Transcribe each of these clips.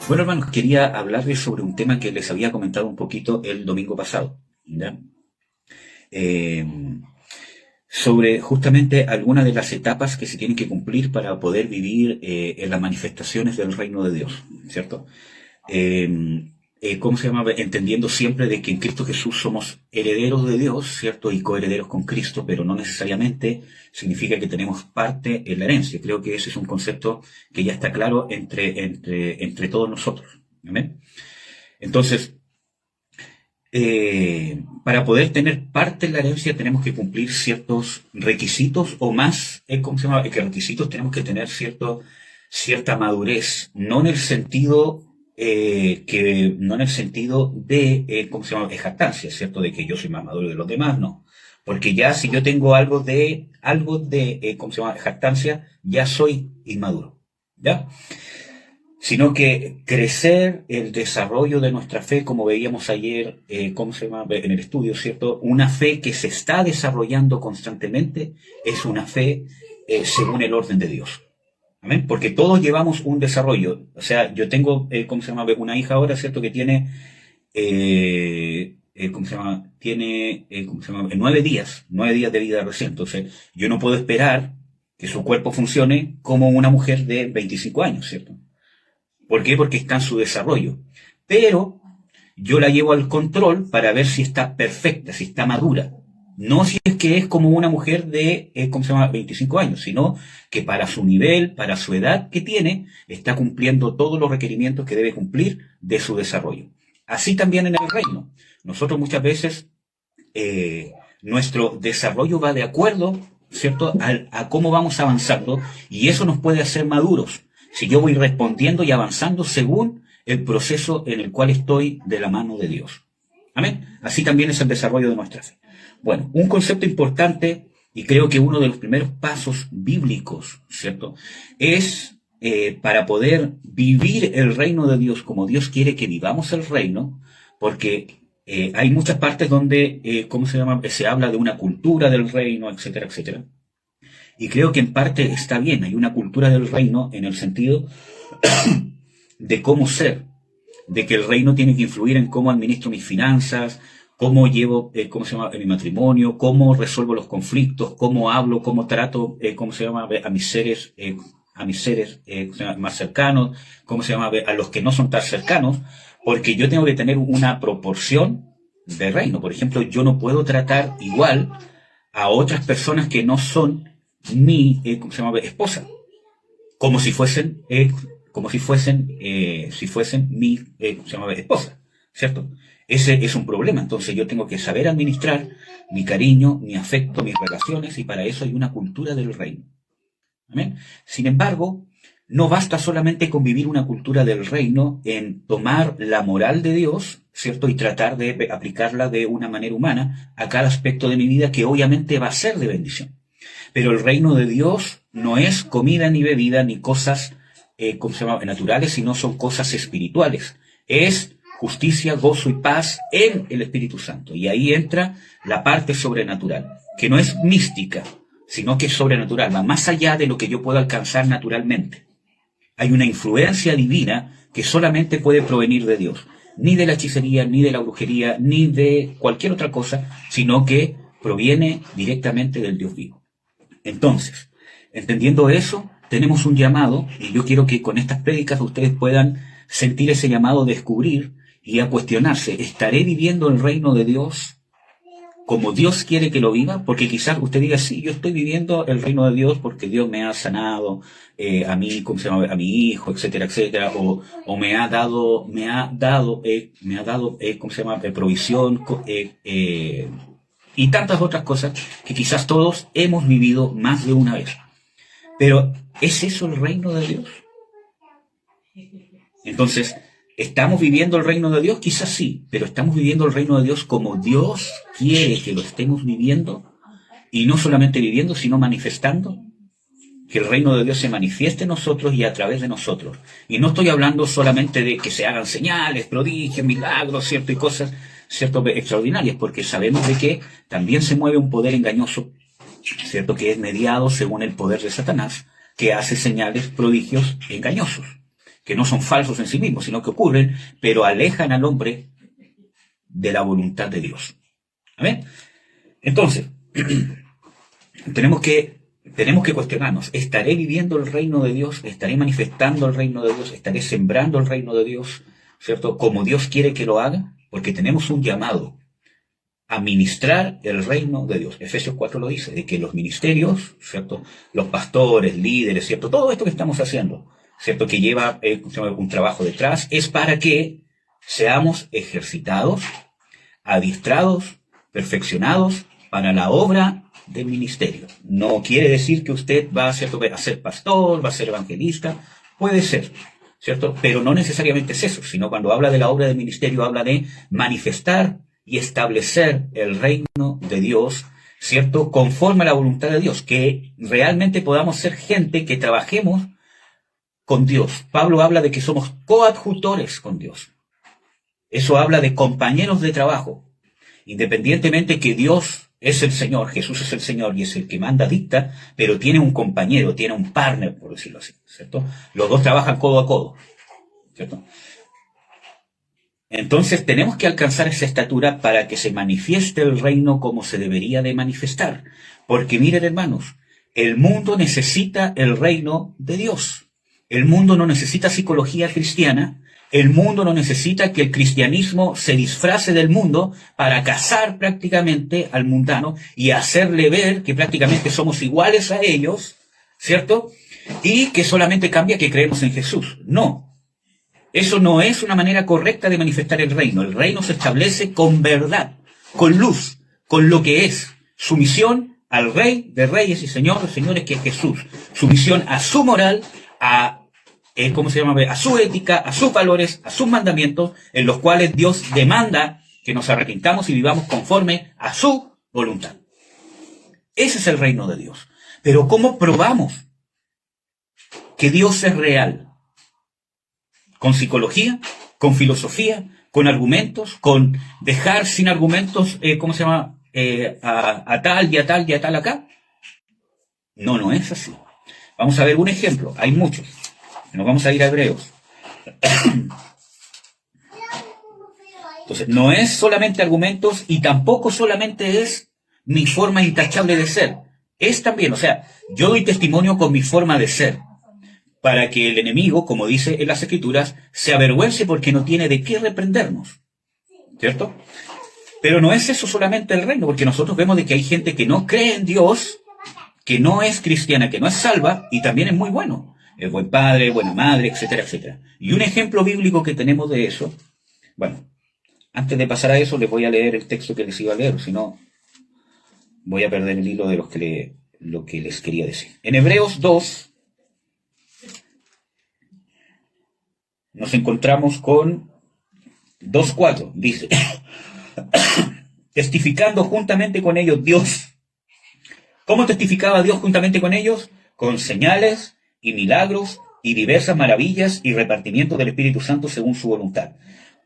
Bueno, hermanos, quería hablarles sobre un tema que les había comentado un poquito el domingo pasado, ¿ya? Eh, Sobre justamente algunas de las etapas que se tienen que cumplir para poder vivir en las manifestaciones del reino de Dios, ¿cierto? ¿Cómo se llama? Entendiendo siempre de que en Cristo Jesús somos herederos de Dios, ¿cierto? Y coherederos con Cristo, pero no necesariamente significa que tenemos parte en la herencia. Creo que ese es un concepto que ya está claro entre todos nosotros. ¿Amén? Entonces, para poder tener parte en la herencia tenemos que cumplir ciertos requisitos o más, ¿cómo se llama? Que requisitos tenemos que tener cierta madurez, no en el sentido no en el sentido de, ¿cómo se llama? De jactancia, ¿cierto? De que yo soy más maduro de los demás, no. Porque ya si yo tengo ¿cómo se llama? Jactancia, ya soy inmaduro, ¿ya? Sino que crecer el desarrollo de nuestra fe, como veíamos ayer, ¿cómo se llama? En el estudio, ¿cierto? Una fe que se está desarrollando constantemente es una fe según el orden de Dios. ¿Amén? Porque todos llevamos un desarrollo. O sea, yo tengo, ¿cómo se llama? Una hija ahora, ¿cierto? Que tiene, ¿cómo se llama? Tiene, ¿cómo se llama? 9 días de vida recién. Entonces, yo no puedo esperar que su cuerpo funcione como una mujer de 25 años, ¿cierto? ¿Por qué? Porque está en su desarrollo. Pero yo la llevo al control para ver si está perfecta, si está madura. No si es que es como una mujer de, ¿cómo se llama?, 25 años, sino que para su nivel, para su edad que tiene, está cumpliendo todos los requerimientos que debe cumplir de su desarrollo. Así también en el reino. Nosotros muchas veces, nuestro desarrollo va de acuerdo, ¿cierto?, a cómo vamos avanzando, y eso nos puede hacer maduros. Si yo voy respondiendo y avanzando según el proceso en el cual estoy de la mano de Dios. Amén. Así también es el desarrollo de nuestra fe. Bueno, un concepto importante, y creo que uno de los primeros pasos bíblicos, ¿cierto?, es para poder vivir el reino de Dios como Dios quiere que vivamos el reino, porque hay muchas partes donde, ¿cómo se llama?, se habla de una cultura del reino, etcétera, etcétera. Y creo que en parte está bien, hay una cultura del reino en el sentido de cómo ser, de que el reino tiene que influir en cómo administro mis finanzas, cómo llevo, ¿cómo se llama?, mi matrimonio, cómo resuelvo los conflictos, cómo hablo, cómo trato, ¿cómo se llama?, a mis seres, más cercanos, cómo se llama?, a los que no son tan cercanos, porque yo tengo que tener una proporción de reino. Por ejemplo, yo no puedo tratar igual a otras personas que no son mi, ¿cómo se llama?, esposa, como si fuesen, si fuesen mi, ¿cómo se llama?, esposa, ¿cierto? Ese es un problema. Entonces yo tengo que saber administrar mi cariño, mi afecto, mis relaciones, y para eso hay una cultura del reino. ¿Amén? Sin embargo, no basta solamente con vivir una cultura del reino en tomar la moral de Dios, ¿cierto?, y tratar de aplicarla de una manera humana a cada aspecto de mi vida, que obviamente va a ser de bendición. Pero el reino de Dios no es comida ni bebida ni cosas, ¿cómo se llama?, naturales, sino son cosas espirituales. Es justicia, gozo y paz en el Espíritu Santo. Y ahí entra la parte sobrenatural, que no es mística, sino que es sobrenatural, va más allá de lo que yo puedo alcanzar naturalmente. Hay una influencia divina que solamente puede provenir de Dios, ni de la hechicería, ni de la brujería, ni de cualquier otra cosa, sino que proviene directamente del Dios vivo. Entonces, entendiendo eso, tenemos un llamado, y yo quiero que con estas prédicas ustedes puedan sentir ese llamado a descubrir y a cuestionarse: ¿estaré viviendo el reino de Dios como Dios quiere que lo viva? Porque quizás usted diga: sí, yo estoy viviendo el reino de Dios porque Dios me ha sanado, a mí, ¿cómo se llama?, a mi hijo, etcétera, etcétera, o me ha dado, ¿cómo se llama?, provisión, y tantas otras cosas que quizás todos hemos vivido más de una vez. Pero, ¿es eso el reino de Dios? Entonces, ¿estamos viviendo el reino de Dios? Quizás sí, pero ¿estamos viviendo el reino de Dios como Dios quiere que lo estemos viviendo? Y no solamente viviendo, sino manifestando. Que el reino de Dios se manifieste en nosotros y a través de nosotros. Y no estoy hablando solamente de que se hagan señales, prodigios, milagros, ¿cierto?, y cosas, ¿cierto?, extraordinarias, porque sabemos de que también se mueve un poder engañoso, ¿cierto?, que es mediado según el poder de Satanás, que hace señales, prodigios engañosos. que no son falsos en sí mismos, sino que ocurren, pero alejan al hombre de la voluntad de Dios. ¿Amén? Entonces, tenemos que cuestionarnos, ¿estaré viviendo el reino de Dios? ¿Estaré manifestando el reino de Dios? ¿Estaré sembrando el reino de Dios? ¿Cierto? Como Dios quiere que lo haga, porque tenemos un llamado a ministrar el reino de Dios. Efesios 4 lo dice, de que los ministerios, ¿cierto? Los pastores, líderes, ¿cierto? Todo esto que estamos haciendo, ¿cierto? Que lleva un trabajo detrás, es para que seamos ejercitados, adiestrados, perfeccionados para la obra del ministerio. No quiere decir que usted va, ¿cierto?, a ser pastor, va a ser evangelista, puede ser, ¿cierto? Pero no necesariamente es eso, sino cuando habla de la obra del ministerio, habla de manifestar y establecer el reino de Dios, ¿cierto?, conforme a la voluntad de Dios, que realmente podamos ser gente que trabajemos con Dios. Pablo habla de que somos coadjutores con Dios. Eso habla de compañeros de trabajo. Independientemente que Dios es el Señor, Jesús es el Señor y es el que manda, dicta, pero tiene un compañero, tiene un partner, por decirlo así, ¿cierto? Los dos trabajan codo a codo, ¿cierto? Entonces tenemos que alcanzar esa estatura para que se manifieste el reino como se debería de manifestar. Porque miren, hermanos, el mundo necesita el reino de Dios. El mundo no necesita psicología cristiana. El mundo no necesita que el cristianismo se disfrace del mundo para cazar prácticamente al mundano y hacerle ver que prácticamente somos iguales a ellos, ¿cierto? Y que solamente cambia que creemos en Jesús. No. Eso no es una manera correcta de manifestar el reino. El reino se establece con verdad, con luz, con lo que es. Sumisión al Rey de Reyes y Señor de Señores, que es Jesús. Sumisión a su moral, a su ética, a sus valores, a sus mandamientos, en los cuales Dios demanda que nos arrepintamos y vivamos conforme a su voluntad. Ese es el reino de Dios. Pero ¿cómo probamos que Dios es real? Con psicología, con filosofía, con argumentos, con dejar sin argumentos, a tal y a tal y a tal acá. No es así. Vamos a ver un ejemplo, hay muchos. Nos vamos a ir a Hebreos. Entonces, no es solamente argumentos y tampoco solamente es mi forma intachable de ser. Es también, yo doy testimonio con mi forma de ser, para que el enemigo, como dice en las Escrituras, se avergüence porque no tiene de qué reprendernos. ¿Cierto? Pero no es eso solamente el reino, porque nosotros vemos de que hay gente que no cree en Dios, que no es cristiana, que no es salva, y también es muy bueno. Es buen padre, buena madre, etcétera, etcétera. Y un ejemplo bíblico que tenemos de eso, bueno, antes de pasar a eso, les voy a leer el texto que les iba a leer, si no, voy a perder el hilo de lo que les quería decir. En Hebreos 2, nos encontramos con 2:4, dice, testificando juntamente con ellos Dios. ¿Cómo testificaba Dios juntamente con ellos? Con señales y milagros y diversas maravillas y repartimiento del Espíritu Santo según su voluntad.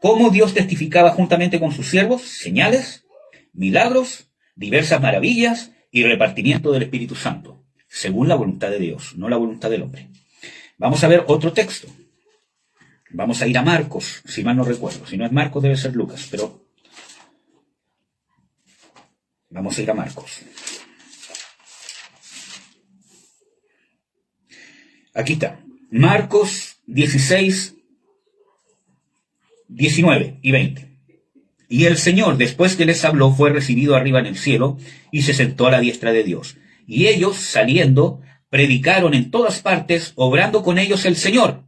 ¿Cómo Dios testificaba juntamente con sus siervos? Señales, milagros, diversas maravillas y repartimiento del Espíritu Santo, según la voluntad de Dios, no la voluntad del hombre. Vamos a ver otro texto. Vamos a ir a Marcos, si mal no recuerdo. Si no es Marcos, debe ser Lucas, pero vamos a ir a Marcos. Aquí está. Marcos 16, 19 y 20. Y el Señor, después que les habló, fue recibido arriba en el cielo y se sentó a la diestra de Dios. Y ellos, saliendo, predicaron en todas partes, obrando con ellos el Señor.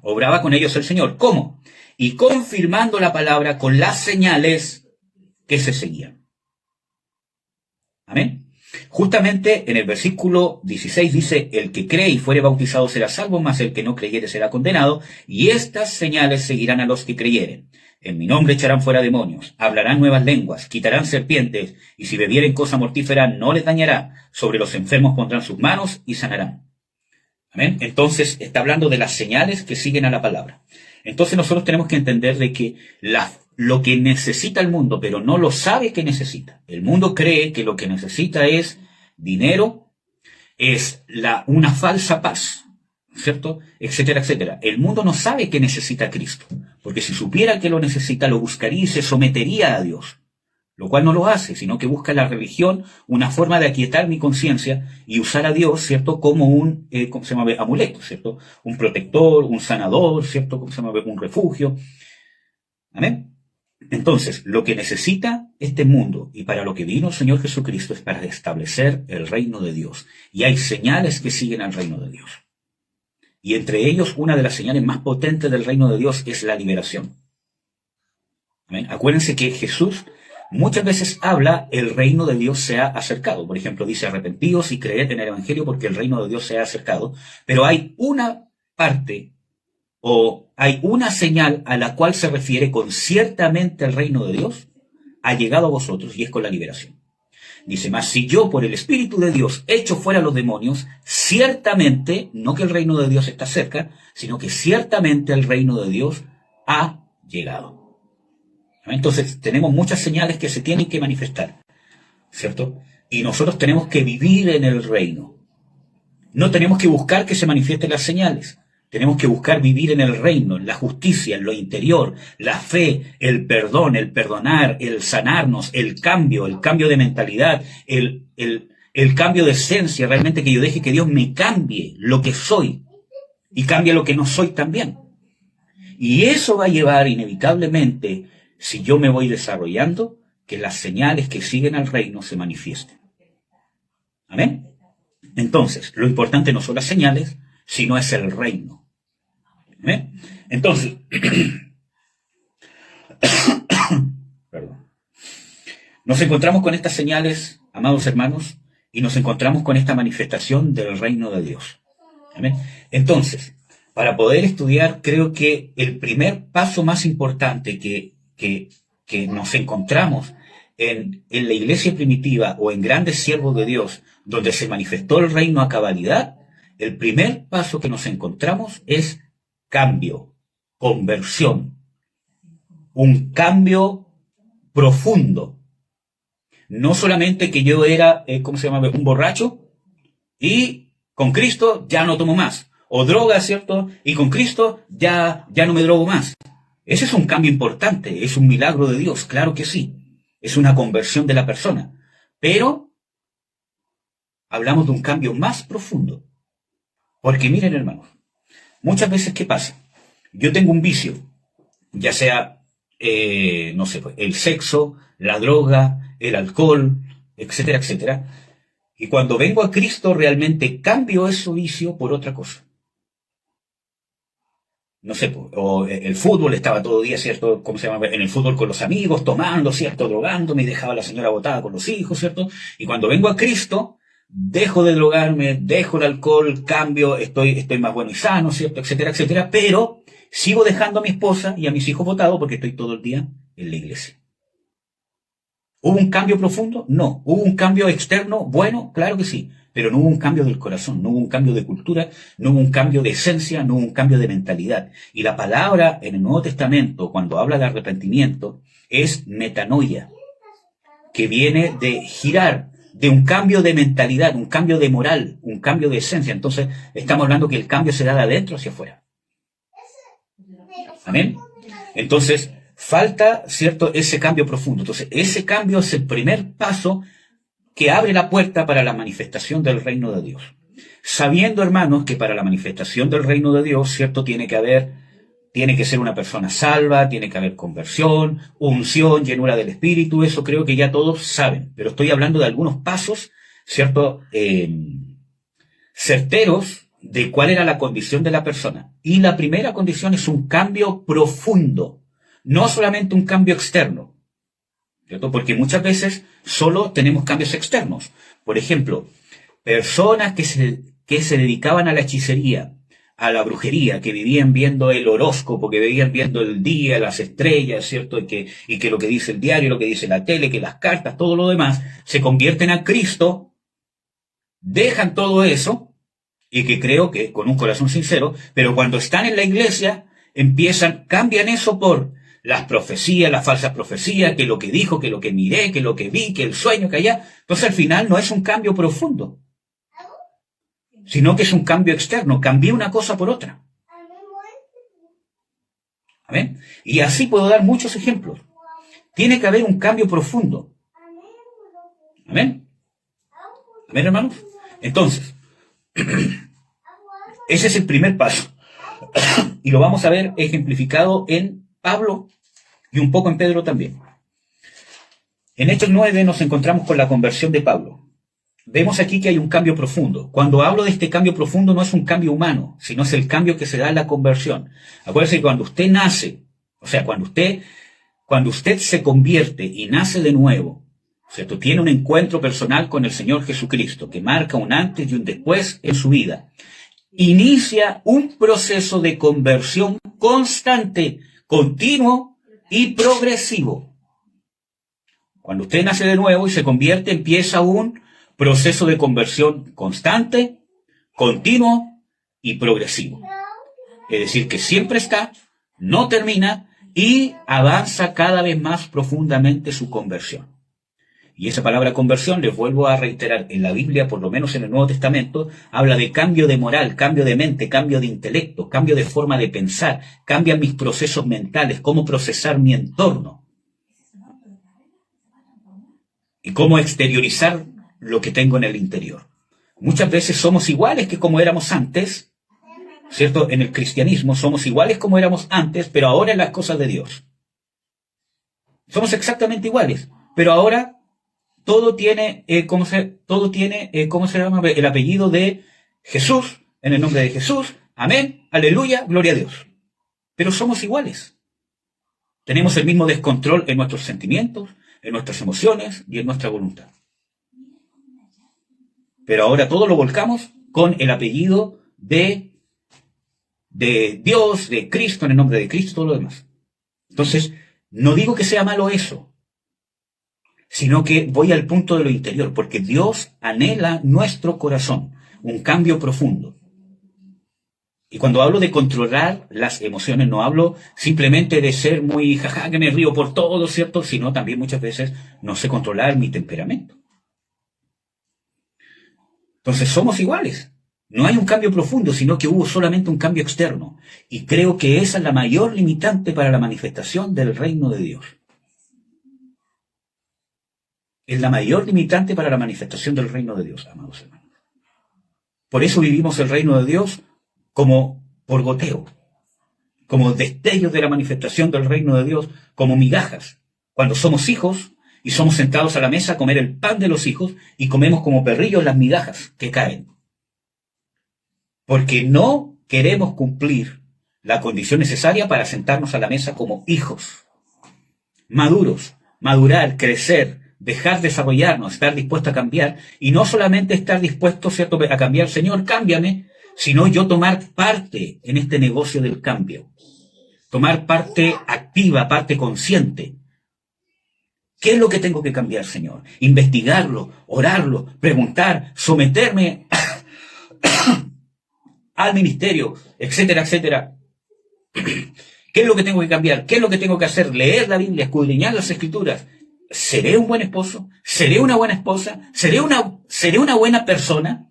Obraba con ellos el Señor. ¿Cómo? Y confirmando la palabra con las señales que se seguían. Amén. Justamente en el versículo 16 dice, el que cree y fuere bautizado será salvo, mas el que no creyere será condenado, y estas señales seguirán a los que creyeren. En mi nombre echarán fuera demonios, hablarán nuevas lenguas, quitarán serpientes, y si bebieren cosa mortífera no les dañará. Sobre los enfermos pondrán sus manos y sanarán. Amén. Entonces está hablando de las señales que siguen a la palabra. Entonces nosotros tenemos que entender de que lo que necesita el mundo, pero no lo sabe que necesita. El mundo cree que lo que necesita es dinero, es una falsa paz, ¿cierto? Etcétera, etcétera. El mundo no sabe que necesita a Cristo, porque si supiera que lo necesita, lo buscaría y se sometería a Dios, lo cual no lo hace, sino que busca la religión una forma de aquietar mi conciencia y usar a Dios, ¿cierto?, como un, ¿cómo se llama?, amuleto, ¿cierto?, un protector, un sanador, ¿cierto?, ¿cómo se llama?, un refugio. Amén. Entonces, lo que necesita este mundo y para lo que vino el Señor Jesucristo es para establecer el reino de Dios. Y hay señales que siguen al reino de Dios. Y entre ellos, una de las señales más potentes del reino de Dios es la liberación. ¿Amén? Acuérdense que Jesús muchas veces habla, el reino de Dios se ha acercado. Por ejemplo, dice, arrepentíos y creed en el Evangelio porque el reino de Dios se ha acercado. Pero hay una parte o hay una señal a la cual se refiere con ciertamente el reino de Dios ha llegado a vosotros, y es con la liberación. Dice, mas si yo por el Espíritu de Dios echo fuera a los demonios, ciertamente, no que el reino de Dios está cerca, sino que ciertamente el reino de Dios ha llegado. Entonces, tenemos muchas señales que se tienen que manifestar, ¿cierto? Y nosotros tenemos que vivir en el reino. No tenemos que buscar que se manifiesten las señales. Tenemos que buscar vivir en el reino, en la justicia, en lo interior, la fe, el perdón, el perdonar, el sanarnos, el cambio de mentalidad, el cambio de esencia, realmente que yo deje que Dios me cambie lo que soy y cambie lo que no soy también. Y eso va a llevar inevitablemente, si yo me voy desarrollando, que las señales que siguen al reino se manifiesten. ¿Amén? Entonces, lo importante no son las señales, sino es el reino. ¿Amén? Entonces, perdón. Nos encontramos con estas señales, amados hermanos, y nos encontramos con esta manifestación del reino de Dios. ¿Amén? Entonces, para poder estudiar, creo que el primer paso más importante que nos encontramos en la iglesia primitiva o en grandes siervos de Dios, donde se manifestó el reino a cabalidad, el primer paso que nos encontramos es cambio, conversión, un cambio profundo. No solamente que yo era, un borracho y con Cristo ya no tomo más. O droga, ¿cierto? Y con Cristo ya no me drogo más. Ese es un cambio importante, es un milagro de Dios, claro que sí. Es una conversión de la persona. Pero hablamos de un cambio más profundo. Porque miren, hermanos, muchas veces, ¿qué pasa? Yo tengo un vicio, ya sea, el sexo, la droga, el alcohol, etcétera, etcétera. Y cuando vengo a Cristo, realmente cambio ese vicio por otra cosa. No sé, o el fútbol, estaba todo el día, ¿cierto? En el fútbol con los amigos, tomando, ¿cierto? Drogándome, y dejaba a la señora botada con los hijos, ¿cierto? Y cuando vengo a Cristo, dejo de drogarme, dejo el alcohol, cambio, estoy más bueno y sano, ¿cierto? Etcétera, etcétera, pero sigo dejando a mi esposa y a mis hijos botados porque estoy todo el día en la iglesia. ¿Hubo un cambio profundo? No. ¿Hubo un cambio externo? Bueno, claro que sí, pero no hubo un cambio del corazón, no hubo un cambio de cultura, no hubo un cambio de esencia, no hubo un cambio de mentalidad. Y la palabra en el Nuevo Testamento, cuando habla de arrepentimiento, es metanoia, que viene de girar, de un cambio de mentalidad, un cambio de moral, un cambio de esencia. Entonces, estamos hablando que el cambio se da de adentro hacia afuera. ¿Amén? Entonces, falta, ¿cierto?, ese cambio profundo. Entonces, ese cambio es el primer paso que abre la puerta para la manifestación del reino de Dios. Sabiendo, hermanos, que para la manifestación del reino de Dios, ¿cierto?, tiene que ser una persona salva, tiene que haber conversión, unción, llenura del Espíritu. Eso creo que ya todos saben. Pero estoy hablando de algunos pasos, ¿cierto?, certeros de cuál era la condición de la persona. Y la primera condición es un cambio profundo, no solamente un cambio externo, ¿cierto? Porque muchas veces solo tenemos cambios externos. Por ejemplo, personas que se dedicaban a la hechicería, a la brujería, que vivían viendo el horóscopo, que vivían viendo el día, las estrellas, ¿cierto? Y que lo que dice el diario, lo que dice la tele, que las cartas, todo lo demás, se convierten a Cristo, dejan todo eso, y que creo que con un corazón sincero, pero cuando están en la iglesia, cambian eso por las profecías, las falsas profecías, que lo que dijo, que lo que miré, que lo que vi, que el sueño, que allá. Entonces al final no es un cambio profundo. sino que es un cambio externo. Cambié una cosa por otra. ¿Amén? Y así puedo dar muchos ejemplos. Tiene que haber un cambio profundo. ¿Amén? ¿Amén, hermanos? Entonces, ese es el primer paso. Y lo vamos a ver ejemplificado en Pablo y un poco en Pedro también. En Hechos 9 nos encontramos con la conversión de Pablo. Vemos aquí que hay un cambio profundo. Cuando hablo de este cambio profundo no es un cambio humano, sino es el cambio que se da en la conversión. Acuérdense que cuando usted nace, o sea, cuando usted se convierte y nace de nuevo, ¿cierto? Tiene un encuentro personal con el Señor Jesucristo que marca un antes y un después en su vida. Inicia un proceso de conversión constante, continuo y progresivo. Cuando usted nace de nuevo y se convierte, empieza un proceso de conversión constante, continuo y progresivo. Es decir, que siempre está, no termina y avanza cada vez más profundamente su conversión. Y esa palabra conversión, les vuelvo a reiterar, en la Biblia, por lo menos en el Nuevo Testamento, habla de cambio de moral, cambio de mente, cambio de intelecto, cambio de forma de pensar, cambian mis procesos mentales, cómo procesar mi entorno y cómo exteriorizar lo que tengo en el interior. Muchas veces somos iguales que como éramos antes, ¿cierto? En el cristianismo somos iguales como éramos antes, pero ahora en las cosas de Dios. Somos exactamente iguales, pero ahora todo tiene, ¿cómo se llama? El apellido de Jesús, en el nombre de Jesús, amén, aleluya, gloria a Dios. Pero somos iguales. Tenemos el mismo descontrol en nuestros sentimientos, en nuestras emociones y en nuestra voluntad. Pero ahora todo lo volcamos con el apellido de Dios, de Cristo, en el nombre de Cristo, todo lo demás. Entonces, no digo que sea malo eso, sino que voy al punto de lo interior, porque Dios anhela nuestro corazón, un cambio profundo. Y cuando hablo de controlar las emociones, no hablo simplemente de ser muy jaja, que me río por todo, ¿cierto? Sino también muchas veces no sé controlar mi temperamento. Entonces somos iguales. No hay un cambio profundo, sino que hubo solamente un cambio externo. Y creo que esa es la mayor limitante para la manifestación del reino de Dios. Es la mayor limitante para la manifestación del reino de Dios, amados hermanos. Por eso vivimos el reino de Dios como por goteo, como destellos de la manifestación del reino de Dios, como migajas. Cuando somos hijos y somos sentados a la mesa a comer el pan de los hijos y comemos como perrillos las migajas que caen. Porque no queremos cumplir la condición necesaria para sentarnos a la mesa como hijos maduros, madurar, crecer, dejar desarrollarnos, estar dispuesto a cambiar, y no solamente estar dispuesto, ¿cierto?, a cambiar, Señor, cámbiame, sino yo tomar parte en este negocio del cambio, tomar parte activa, parte consciente. ¿Qué es lo que tengo que cambiar, Señor? Investigarlo, orarlo, preguntar, someterme al ministerio, etcétera, etcétera. ¿Qué es lo que tengo que cambiar? ¿Qué es lo que tengo que hacer? Leer la Biblia, escudriñar las Escrituras. ¿Seré un buen esposo? ¿Seré una buena esposa? ¿Seré una buena persona?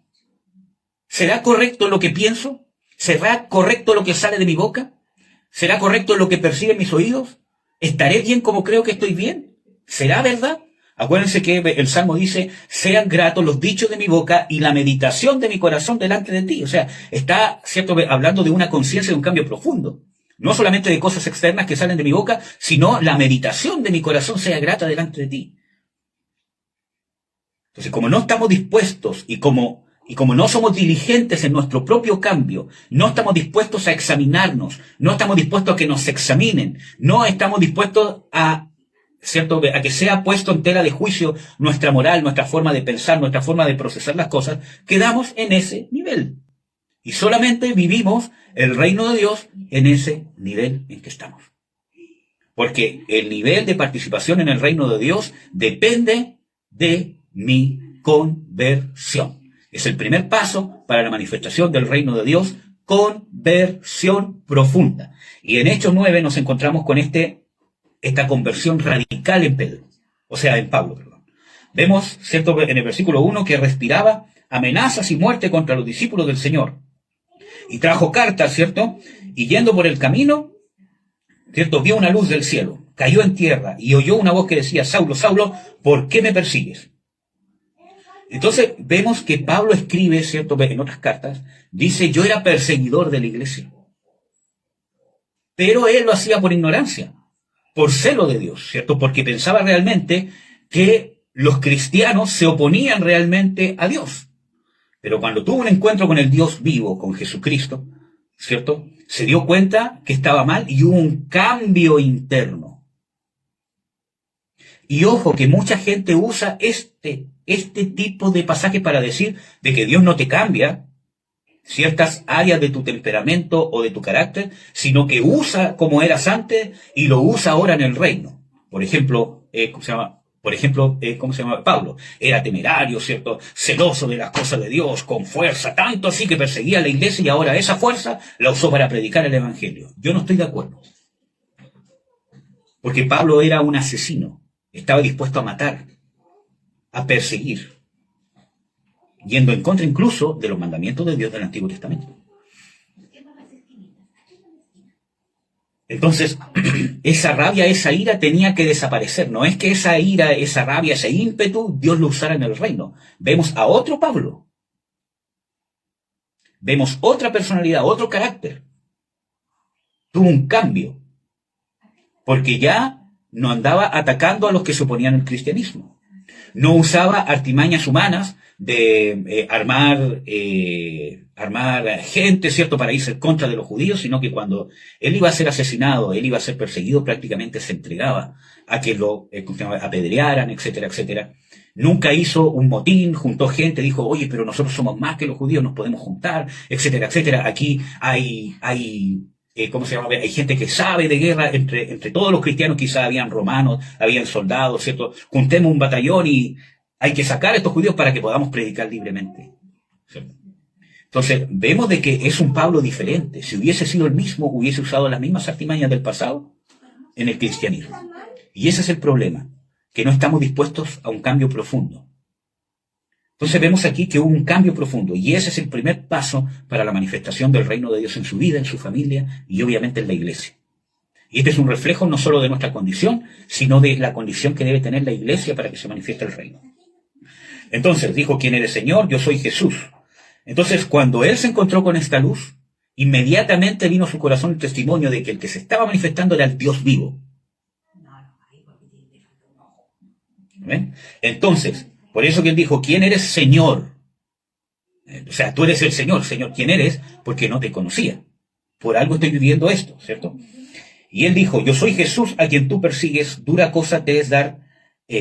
¿Será correcto lo que pienso? ¿Será correcto lo que sale de mi boca? ¿Será correcto lo que perciben mis oídos? ¿Estaré bien como creo que estoy bien? ¿Será verdad? Acuérdense que el Salmo dice, sean gratos los dichos de mi boca y la meditación de mi corazón delante de ti. O sea, está, ¿cierto?, hablando de una conciencia, de un cambio profundo. No solamente de cosas externas que salen de mi boca, sino la meditación de mi corazón sea grata delante de ti. Entonces, como no estamos dispuestos y como no somos diligentes en nuestro propio cambio, no estamos dispuestos a examinarnos, no estamos dispuestos a que nos examinen, no estamos dispuestos a, ¿cierto?, a que sea puesto en tela de juicio nuestra moral, nuestra forma de pensar, nuestra forma de procesar las cosas, quedamos en ese nivel. Y solamente vivimos el reino de Dios en ese nivel en que estamos. Porque el nivel de participación en el reino de Dios depende de mi conversión. Es el primer paso para la manifestación del reino de Dios, conversión profunda. Y en Hechos 9 nos encontramos con esta conversión radical en Pedro. O sea, en Pablo, perdón. Vemos, ¿cierto?, en el versículo 1 que respiraba amenazas y muerte contra los discípulos del Señor. Y trajo cartas, ¿cierto? Y yendo por el camino, ¿cierto? Vio una luz del cielo, cayó en tierra y oyó una voz que decía, Saulo, Saulo, ¿por qué me persigues? Entonces vemos que Pablo escribe, ¿cierto? En otras cartas, dice, yo era perseguidor de la iglesia. Pero él lo hacía por ignorancia, por celo de Dios, ¿cierto? Porque pensaba realmente que los cristianos se oponían realmente a Dios. Pero cuando tuvo un encuentro con el Dios vivo, con Jesucristo, ¿cierto? Se dio cuenta que estaba mal y hubo un cambio interno. Y ojo, que mucha gente usa este tipo de pasajes para decir de que Dios no te cambia ciertas áreas de tu temperamento o de tu carácter, sino que usa como eras antes y lo usa ahora en el reino. Por ejemplo, ¿cómo se llama? Pablo era temerario, ¿cierto? Celoso de las cosas de Dios, con fuerza, tanto así que perseguía a la iglesia y ahora esa fuerza la usó para predicar el evangelio. Yo no estoy de acuerdo. Porque Pablo era un asesino, estaba dispuesto a matar, a perseguir, yendo en contra incluso de los mandamientos de Dios del Antiguo Testamento. Entonces, esa rabia, esa ira tenía que desaparecer. No es que esa ira, esa rabia, ese ímpetu, Dios lo usara en el reino. Vemos a otro Pablo. Vemos otra personalidad, otro carácter. Tuvo un cambio. Porque ya no andaba atacando a los que se oponían al cristianismo. No usaba artimañas humanas de armar gente, ¿cierto?, para irse en contra de los judíos, sino que cuando él iba a ser asesinado, él iba a ser perseguido, prácticamente se entregaba a que lo apedrearan, etcétera, etcétera. Nunca hizo un motín, juntó gente, dijo, oye, pero nosotros somos más que los judíos, nos podemos juntar, etcétera, etcétera. Aquí hay hay gente que sabe de guerra, entre todos los cristianos quizás habían romanos, habían soldados, ¿cierto? Juntemos un batallón y hay que sacar a estos judíos para que podamos predicar libremente, ¿cierto? Entonces, vemos de que es un Pablo diferente. Si hubiese sido el mismo, hubiese usado las mismas artimañas del pasado en el cristianismo. Y ese es el problema, que no estamos dispuestos a un cambio profundo. Entonces vemos aquí que hubo un cambio profundo y ese es el primer paso para la manifestación del reino de Dios en su vida, en su familia y obviamente en la iglesia. Y este es un reflejo no solo de nuestra condición, sino de la condición que debe tener la iglesia para que se manifieste el reino. Entonces dijo, ¿quién eres, Señor? Yo soy Jesús. Entonces cuando él se encontró con esta luz, inmediatamente vino a su corazón el testimonio de que el que se estaba manifestando era el Dios vivo. ¿Ven? Entonces, por eso que él dijo, ¿quién eres, Señor? O sea, tú eres el Señor. Señor, ¿quién eres? Porque no te conocía. Por algo estoy viviendo esto, ¿cierto? Y él dijo, yo soy Jesús a quien tú persigues, dura cosa te es dar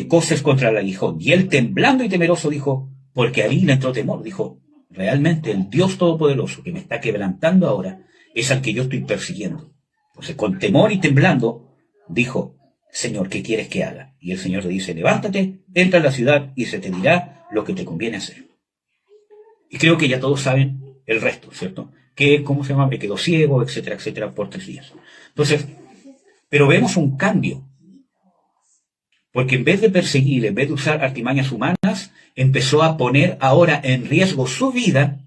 coces contra el aguijón. Y él, temblando y temeroso, dijo, porque ahí le entró temor, dijo, realmente el Dios Todopoderoso que me está quebrantando ahora es al que yo estoy persiguiendo. Entonces, con temor y temblando, dijo, Señor, ¿qué quieres que haga? Y el Señor le dice, levántate, entra a la ciudad y se te dirá lo que te conviene hacer. Y creo que ya todos saben el resto, ¿cierto? Que, ¿cómo se llama? Me quedó ciego, etcétera, etcétera, por 3 días. Entonces, pero vemos un cambio. Porque en vez de perseguir, en vez de usar artimañas humanas, empezó a poner ahora en riesgo su vida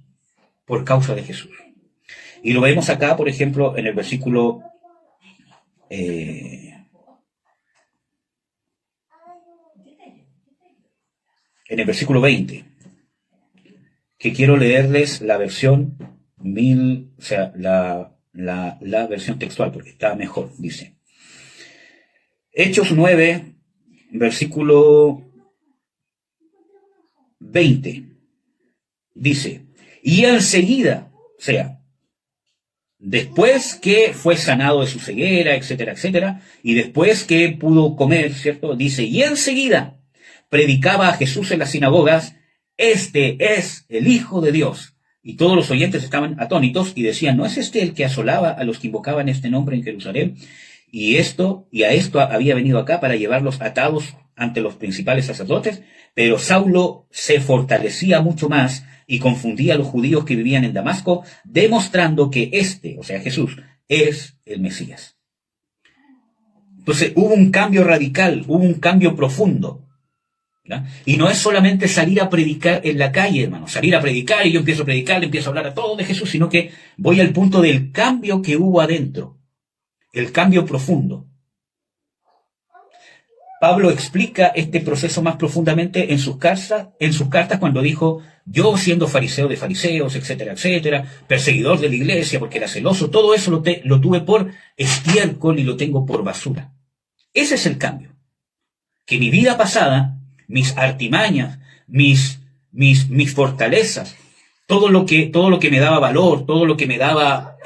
por causa de Jesús. Y lo vemos acá, por ejemplo, en el versículo... en el versículo 20, que quiero leerles la versión la versión textual, porque está mejor, dice. Hechos 9, versículo 20, dice, y enseguida, o sea, después que fue sanado de su ceguera, etcétera, etcétera, y después que pudo comer, ¿cierto? Dice, y enseguida predicaba a Jesús en las sinagogas, este es el Hijo de Dios. Y todos los oyentes estaban atónitos y decían, ¿no es este el que asolaba a los que invocaban este nombre en Jerusalén? Y a esto había venido acá para llevarlos atados ante los principales sacerdotes, pero Saulo se fortalecía mucho más y confundía a los judíos que vivían en Damasco, demostrando que o sea Jesús, es el Mesías. Entonces hubo un cambio radical, hubo un cambio profundo. ¿ya? Y no es solamente salir a predicar en la calle, hermano, salir a predicar y yo empiezo a predicar, le empiezo a hablar a todos de Jesús, sino que voy al punto del cambio que hubo adentro, el cambio profundo. Pablo explica este proceso más profundamente en sus cartas cuando dijo, yo siendo fariseo de fariseos, etcétera, etcétera, perseguidor de la iglesia porque era celoso, todo eso lo tuve por estiércol y lo tengo por basura. Ese es el cambio. Que mi vida pasada, mis artimañas, mis fortalezas, todo lo que me daba valor, todo lo que me daba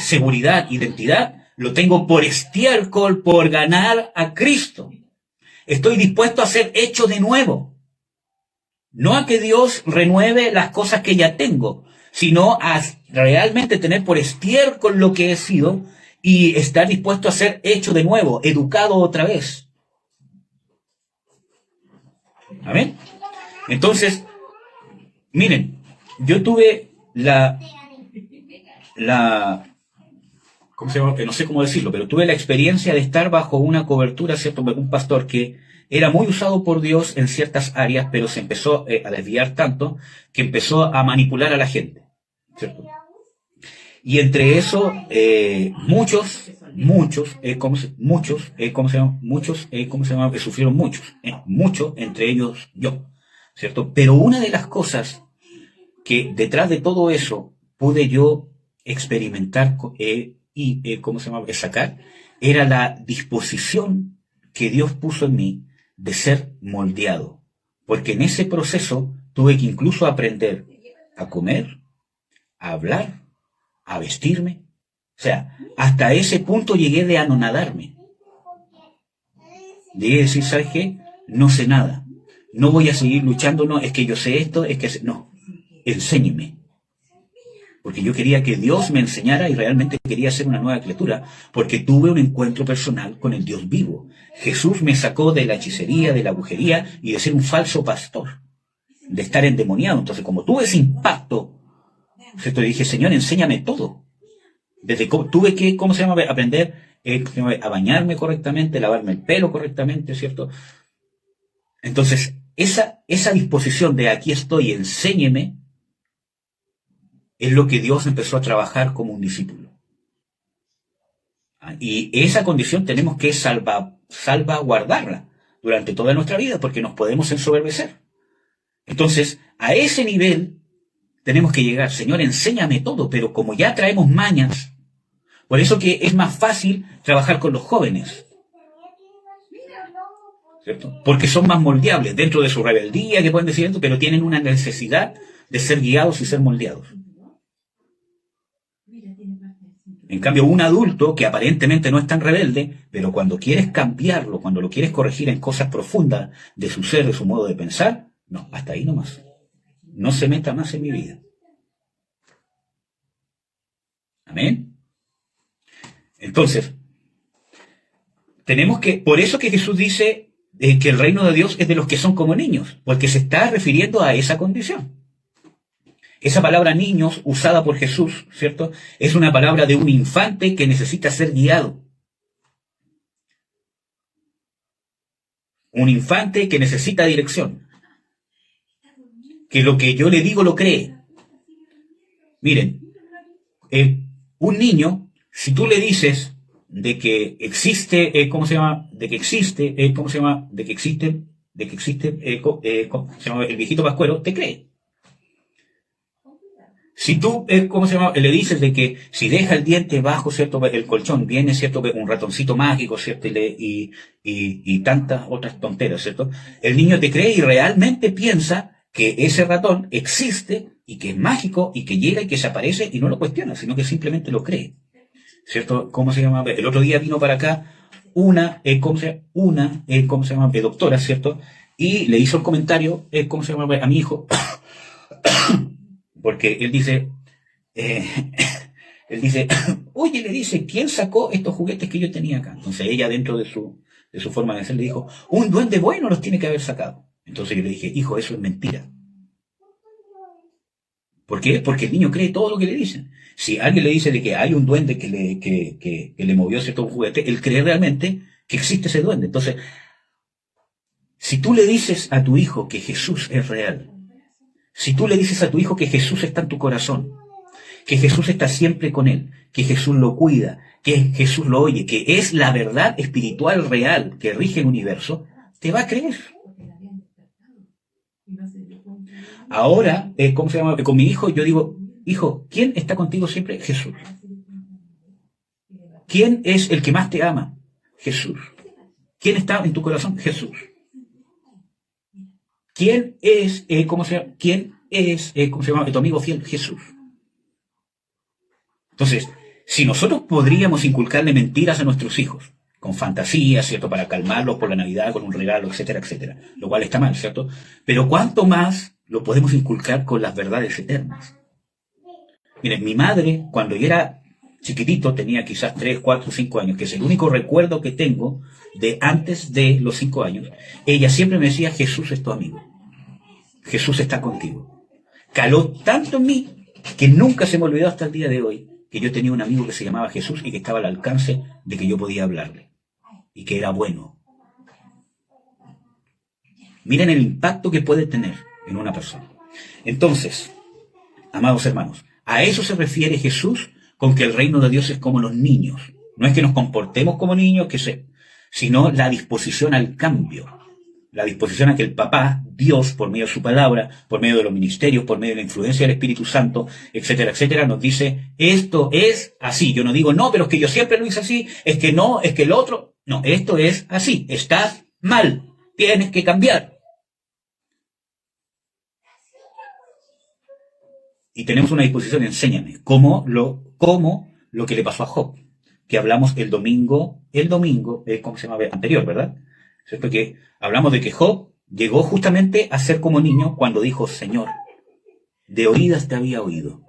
seguridad, identidad, lo tengo por estiércol, por ganar a Cristo. Estoy dispuesto a ser hecho de nuevo. No a que Dios renueve las cosas que ya tengo, sino a realmente tener por estiércol lo que he sido y estar dispuesto a ser hecho de nuevo, educado otra vez. ¿Amén? Entonces, miren, yo tuve ¿cómo se llama? No sé cómo decirlo, pero tuve la experiencia de estar bajo una cobertura, ¿cierto? Un pastor que era muy usado por Dios en ciertas áreas, pero se empezó a desviar tanto que empezó a manipular a la gente, ¿cierto? Y entre eso, muchos, sufrieron muchos, entre ellos yo, ¿cierto? Pero una de las cosas que detrás de todo eso pude yo experimentar sacar, era la disposición que Dios puso en mí de ser moldeado. Porque en ese proceso tuve que incluso aprender a comer, a hablar, a vestirme. O sea, hasta ese punto llegué de anonadarme. Llegué a decir, ¿sabes qué? No sé nada. No voy a seguir luchando, no, es que yo sé esto, no. Enséñeme. Porque yo quería que Dios me enseñara y realmente quería ser una nueva criatura, porque tuve un encuentro personal con el Dios vivo. Jesús me sacó de la hechicería, de la brujería y de ser un falso pastor, de estar endemoniado. Entonces, como tuve ese impacto, ¿cierto? Dije, Señor, enséñame todo. Tuve que, aprender a bañarme correctamente, lavarme el pelo correctamente, ¿cierto? Entonces, esa disposición de aquí estoy, enséñeme, es lo que Dios empezó a trabajar como un discípulo. Y esa condición tenemos que salvaguardarla durante toda nuestra vida, porque nos podemos ensoberbecer. Entonces, a ese nivel tenemos que llegar. Señor, enséñame todo, pero como ya traemos mañas, por eso que es más fácil trabajar con los jóvenes, ¿cierto? Porque son más moldeables dentro de su rebeldía, que pueden decir esto, pero tienen una necesidad de ser guiados y ser moldeados. En cambio, un adulto que aparentemente no es tan rebelde, pero cuando quieres cambiarlo, cuando lo quieres corregir en cosas profundas de su ser, de su modo de pensar, no, hasta ahí nomás. No se meta más en mi vida. Amén. Entonces, por eso que Jesús dice que el reino de Dios es de los que son como niños, porque se está refiriendo a esa condición. Esa palabra niños, usada por Jesús, ¿cierto? Es una palabra de un infante que necesita ser guiado. Un infante que necesita dirección. Que lo que yo le digo lo cree. Miren, un niño, si tú le dices de que existe, el viejito Pascuero, te cree. Si tú, le dices de que si deja el diente bajo, ¿cierto? El colchón, viene, ¿cierto? Un ratoncito mágico, ¿cierto? Y tantas otras tonteras, ¿cierto? El niño te cree y realmente piensa que ese ratón existe y que es mágico y que llega y que se aparece y no lo cuestiona, sino que simplemente lo cree, ¿cierto? El otro día vino para acá una doctora, ¿cierto? Y le hizo el comentario, a mi hijo, porque él dice, oye, le dice, ¿quién sacó estos juguetes que yo tenía acá? Entonces ella, dentro de su forma de ser, le dijo, un duende bueno los tiene que haber sacado. Entonces yo le dije, hijo, eso es mentira. ¿Por qué? Porque el niño cree todo lo que le dicen. Si alguien le dice de que hay un duende que le movió cierto juguete, él cree realmente que existe ese duende. Entonces, Si tú le dices a tu hijo que Jesús es real, si tú le dices a tu hijo que Jesús está en tu corazón, que Jesús está siempre con él, que Jesús lo cuida, que Jesús lo oye, que es la verdad espiritual real que rige el universo, te va a creer. Ahora, ¿cómo se llama? Con mi hijo yo digo, hijo, ¿quién está contigo siempre? Jesús. ¿Quién es el que más te ama? Jesús. ¿Quién está en tu corazón? Jesús. ¿Quién es, cómo se llama? ¿Quién es, cómo se llama? Tu amigo fiel? Jesús. Entonces, si nosotros podríamos inculcarle mentiras a nuestros hijos, con fantasías, ¿cierto? Para calmarlos por la Navidad, con un regalo, etcétera, etcétera. Lo cual está mal, ¿cierto? Pero ¿cuánto más lo podemos inculcar con las verdades eternas? Miren, mi madre, cuando yo era chiquitito, tenía quizás 3, 4, 5 años, que es el único recuerdo que tengo de antes de los 5 años, ella siempre me decía, Jesús es tu amigo. Jesús está contigo. Caló tanto en mí que nunca se me olvidó hasta el día de hoy que yo tenía un amigo que se llamaba Jesús y que estaba al alcance de que yo podía hablarle. Y que era bueno. Miren el impacto que puede tener en una persona. Entonces, amados hermanos, a eso se refiere Jesús con que el reino de Dios es como los niños. No es que nos comportemos como niños, sino la disposición al cambio. La disposición a que el papá, Dios, por medio de su palabra, por medio de los ministerios, por medio de la influencia del Espíritu Santo, etcétera, etcétera, nos dice, esto es así. Yo no digo, no, pero es que yo siempre lo hice así, es que no, es que el otro. No, esto es así. Estás mal. Tienes que cambiar. Y tenemos una disposición, enséñame, como lo que le pasó a Job, que hablamos el domingo, ¿cómo se llama? Anterior, ¿verdad? ¿Cierto? Que hablamos de que Job llegó justamente a ser como niño cuando dijo, Señor, de oídas te había oído,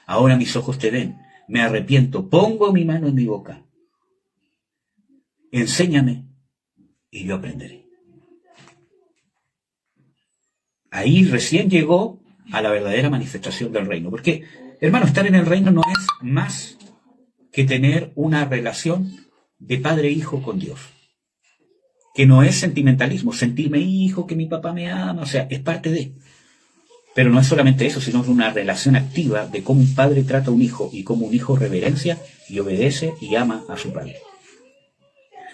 ahora mis ojos te ven, me arrepiento, pongo mi mano en mi boca, enséñame y yo aprenderé. Ahí recién llegó a la verdadera manifestación del reino, porque, hermano, estar en el reino no es más que tener una relación de padre e hijo con Dios. Que no es sentimentalismo, sentirme hijo, que mi papá me ama, o sea, es parte de. Pero no es solamente eso, sino una relación activa de cómo un padre trata a un hijo y cómo un hijo reverencia y obedece y ama a su padre.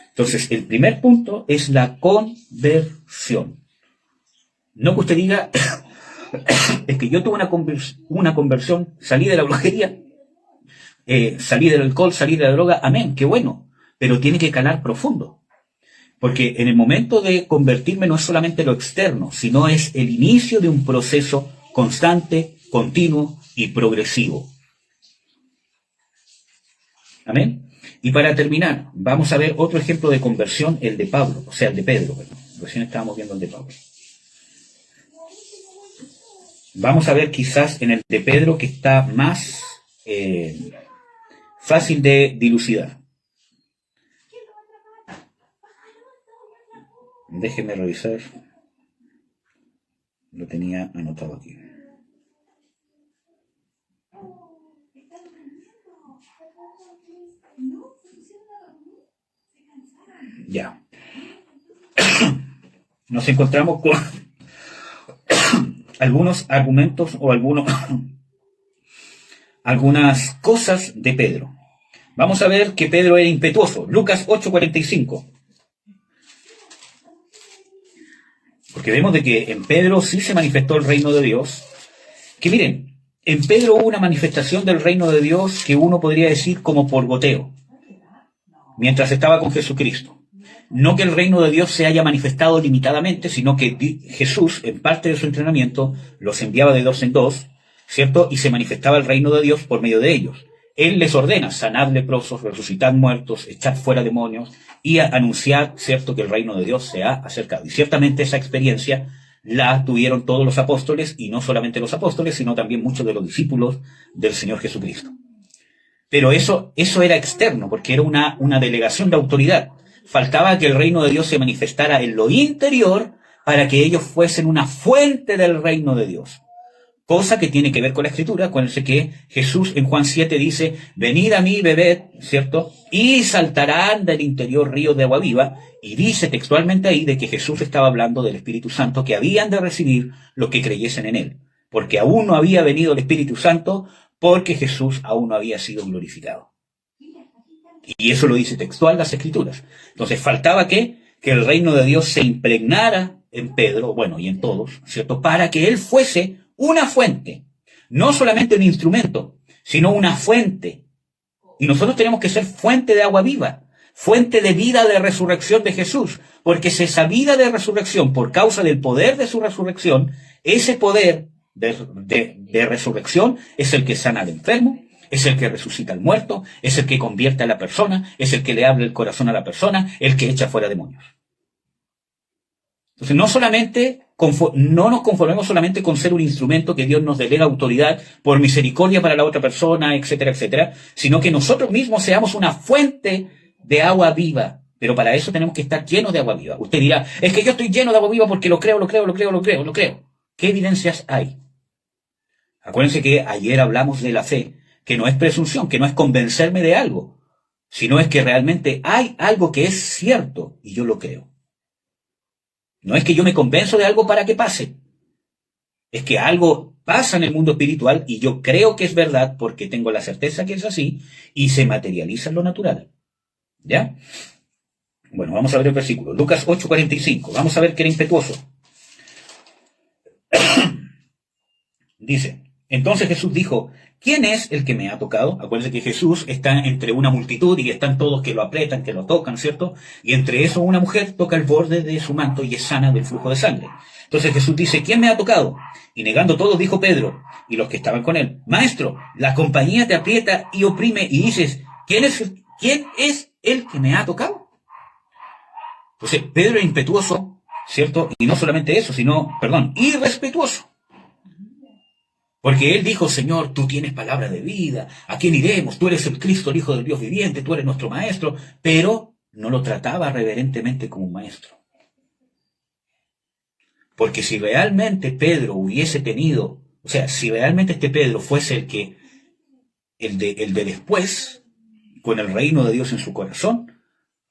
Entonces, el primer punto es la conversión. No que usted diga, es que yo tuve una conversión, salí de la brujería, salí del alcohol, salí de la droga, amén, qué bueno, pero tiene que calar profundo. Porque en el momento de convertirme no es solamente lo externo, sino es el inicio de un proceso constante, continuo y progresivo. Amén. Y para terminar, vamos a ver otro ejemplo de conversión, el de Pablo, o sea, el de Pedro. Bueno, recién estábamos viendo el de Pablo. Vamos a ver quizás en el de Pedro que está más fácil de dilucidar. Déjenme revisar. Lo tenía anotado aquí. Ya. Nos encontramos con algunos argumentos o algunas cosas de Pedro. Vamos a ver que Pedro era impetuoso. Lucas 8:45. Porque vemos de que en Pedro sí se manifestó el reino de Dios. Que miren, en Pedro hubo una manifestación del reino de Dios que uno podría decir como por goteo, mientras estaba con Jesucristo. No que el reino de Dios se haya manifestado limitadamente, sino que Jesús, en parte de su entrenamiento, los enviaba de 2 en 2, ¿cierto? Y se manifestaba el reino de Dios por medio de ellos. Él les ordena, sanad leprosos, resucitad muertos, echad fuera demonios y anunciar, ¿cierto?, que el reino de Dios se ha acercado. Y ciertamente esa experiencia la tuvieron todos los apóstoles, y no solamente los apóstoles, sino también muchos de los discípulos del Señor Jesucristo. Pero eso era externo, porque era una delegación de autoridad. Faltaba que el reino de Dios se manifestara en lo interior para que ellos fuesen una fuente del reino de Dios. Cosa que tiene que ver con la Escritura. Acuérdense que Jesús en Juan 7 dice, venid a mí, bebed, ¿cierto? Y saltarán del interior ríos de agua viva. Y dice textualmente ahí de que Jesús estaba hablando del Espíritu Santo, que habían de recibir los que creyesen en él. Porque aún no había venido el Espíritu Santo, porque Jesús aún no había sido glorificado. Y eso lo dice textual las Escrituras. Entonces faltaba que el reino de Dios se impregnara en Pedro, bueno, y en todos, ¿cierto? Para que él fuese una fuente, no solamente un instrumento, sino una fuente. Y nosotros tenemos que ser fuente de agua viva, fuente de vida de resurrección de Jesús, porque es esa vida de resurrección, por causa del poder de su resurrección, ese poder de resurrección es el que sana al enfermo, es el que resucita al muerto, es el que convierte a la persona, es el que le abre el corazón a la persona, el que echa fuera demonios. Entonces, no nos conformemos solamente con ser un instrumento que Dios nos delega autoridad por misericordia para la otra persona, etcétera, etcétera, sino que nosotros mismos seamos una fuente de agua viva. Pero para eso tenemos que estar llenos de agua viva. Usted dirá, es que yo estoy lleno de agua viva porque lo creo. ¿Qué evidencias hay? Acuérdense que ayer hablamos de la fe, que no es presunción, que no es convencerme de algo, sino es que realmente hay algo que es cierto y yo lo creo. No es que yo me convenzo de algo para que pase. Es que algo pasa en el mundo espiritual y yo creo que es verdad porque tengo la certeza que es así y se materializa en lo natural. ¿Ya? Bueno, vamos a ver el versículo. Lucas 8:45. Vamos a ver que era impetuoso. Dice, entonces Jesús dijo, ¿quién es el que me ha tocado? Acuérdense que Jesús está entre una multitud y están todos que lo aprietan, que lo tocan, ¿cierto? Y entre eso una mujer toca el borde de su manto y es sana del flujo de sangre. Entonces Jesús dice, ¿quién me ha tocado? Y negando todo dijo Pedro y los que estaban con él, Maestro, la compañía te aprieta y oprime y dices, ¿quién es el que me ha tocado? Entonces Pedro es impetuoso, ¿cierto? Y no solamente eso, sino, irrespetuoso. Porque él dijo, Señor, tú tienes palabra de vida, ¿a quién iremos? Tú eres el Cristo, el Hijo del Dios viviente, tú eres nuestro maestro, pero no lo trataba reverentemente como un maestro. Porque si realmente Pedro hubiese tenido, o sea, si realmente este Pedro fuese el de después, con el reino de Dios en su corazón,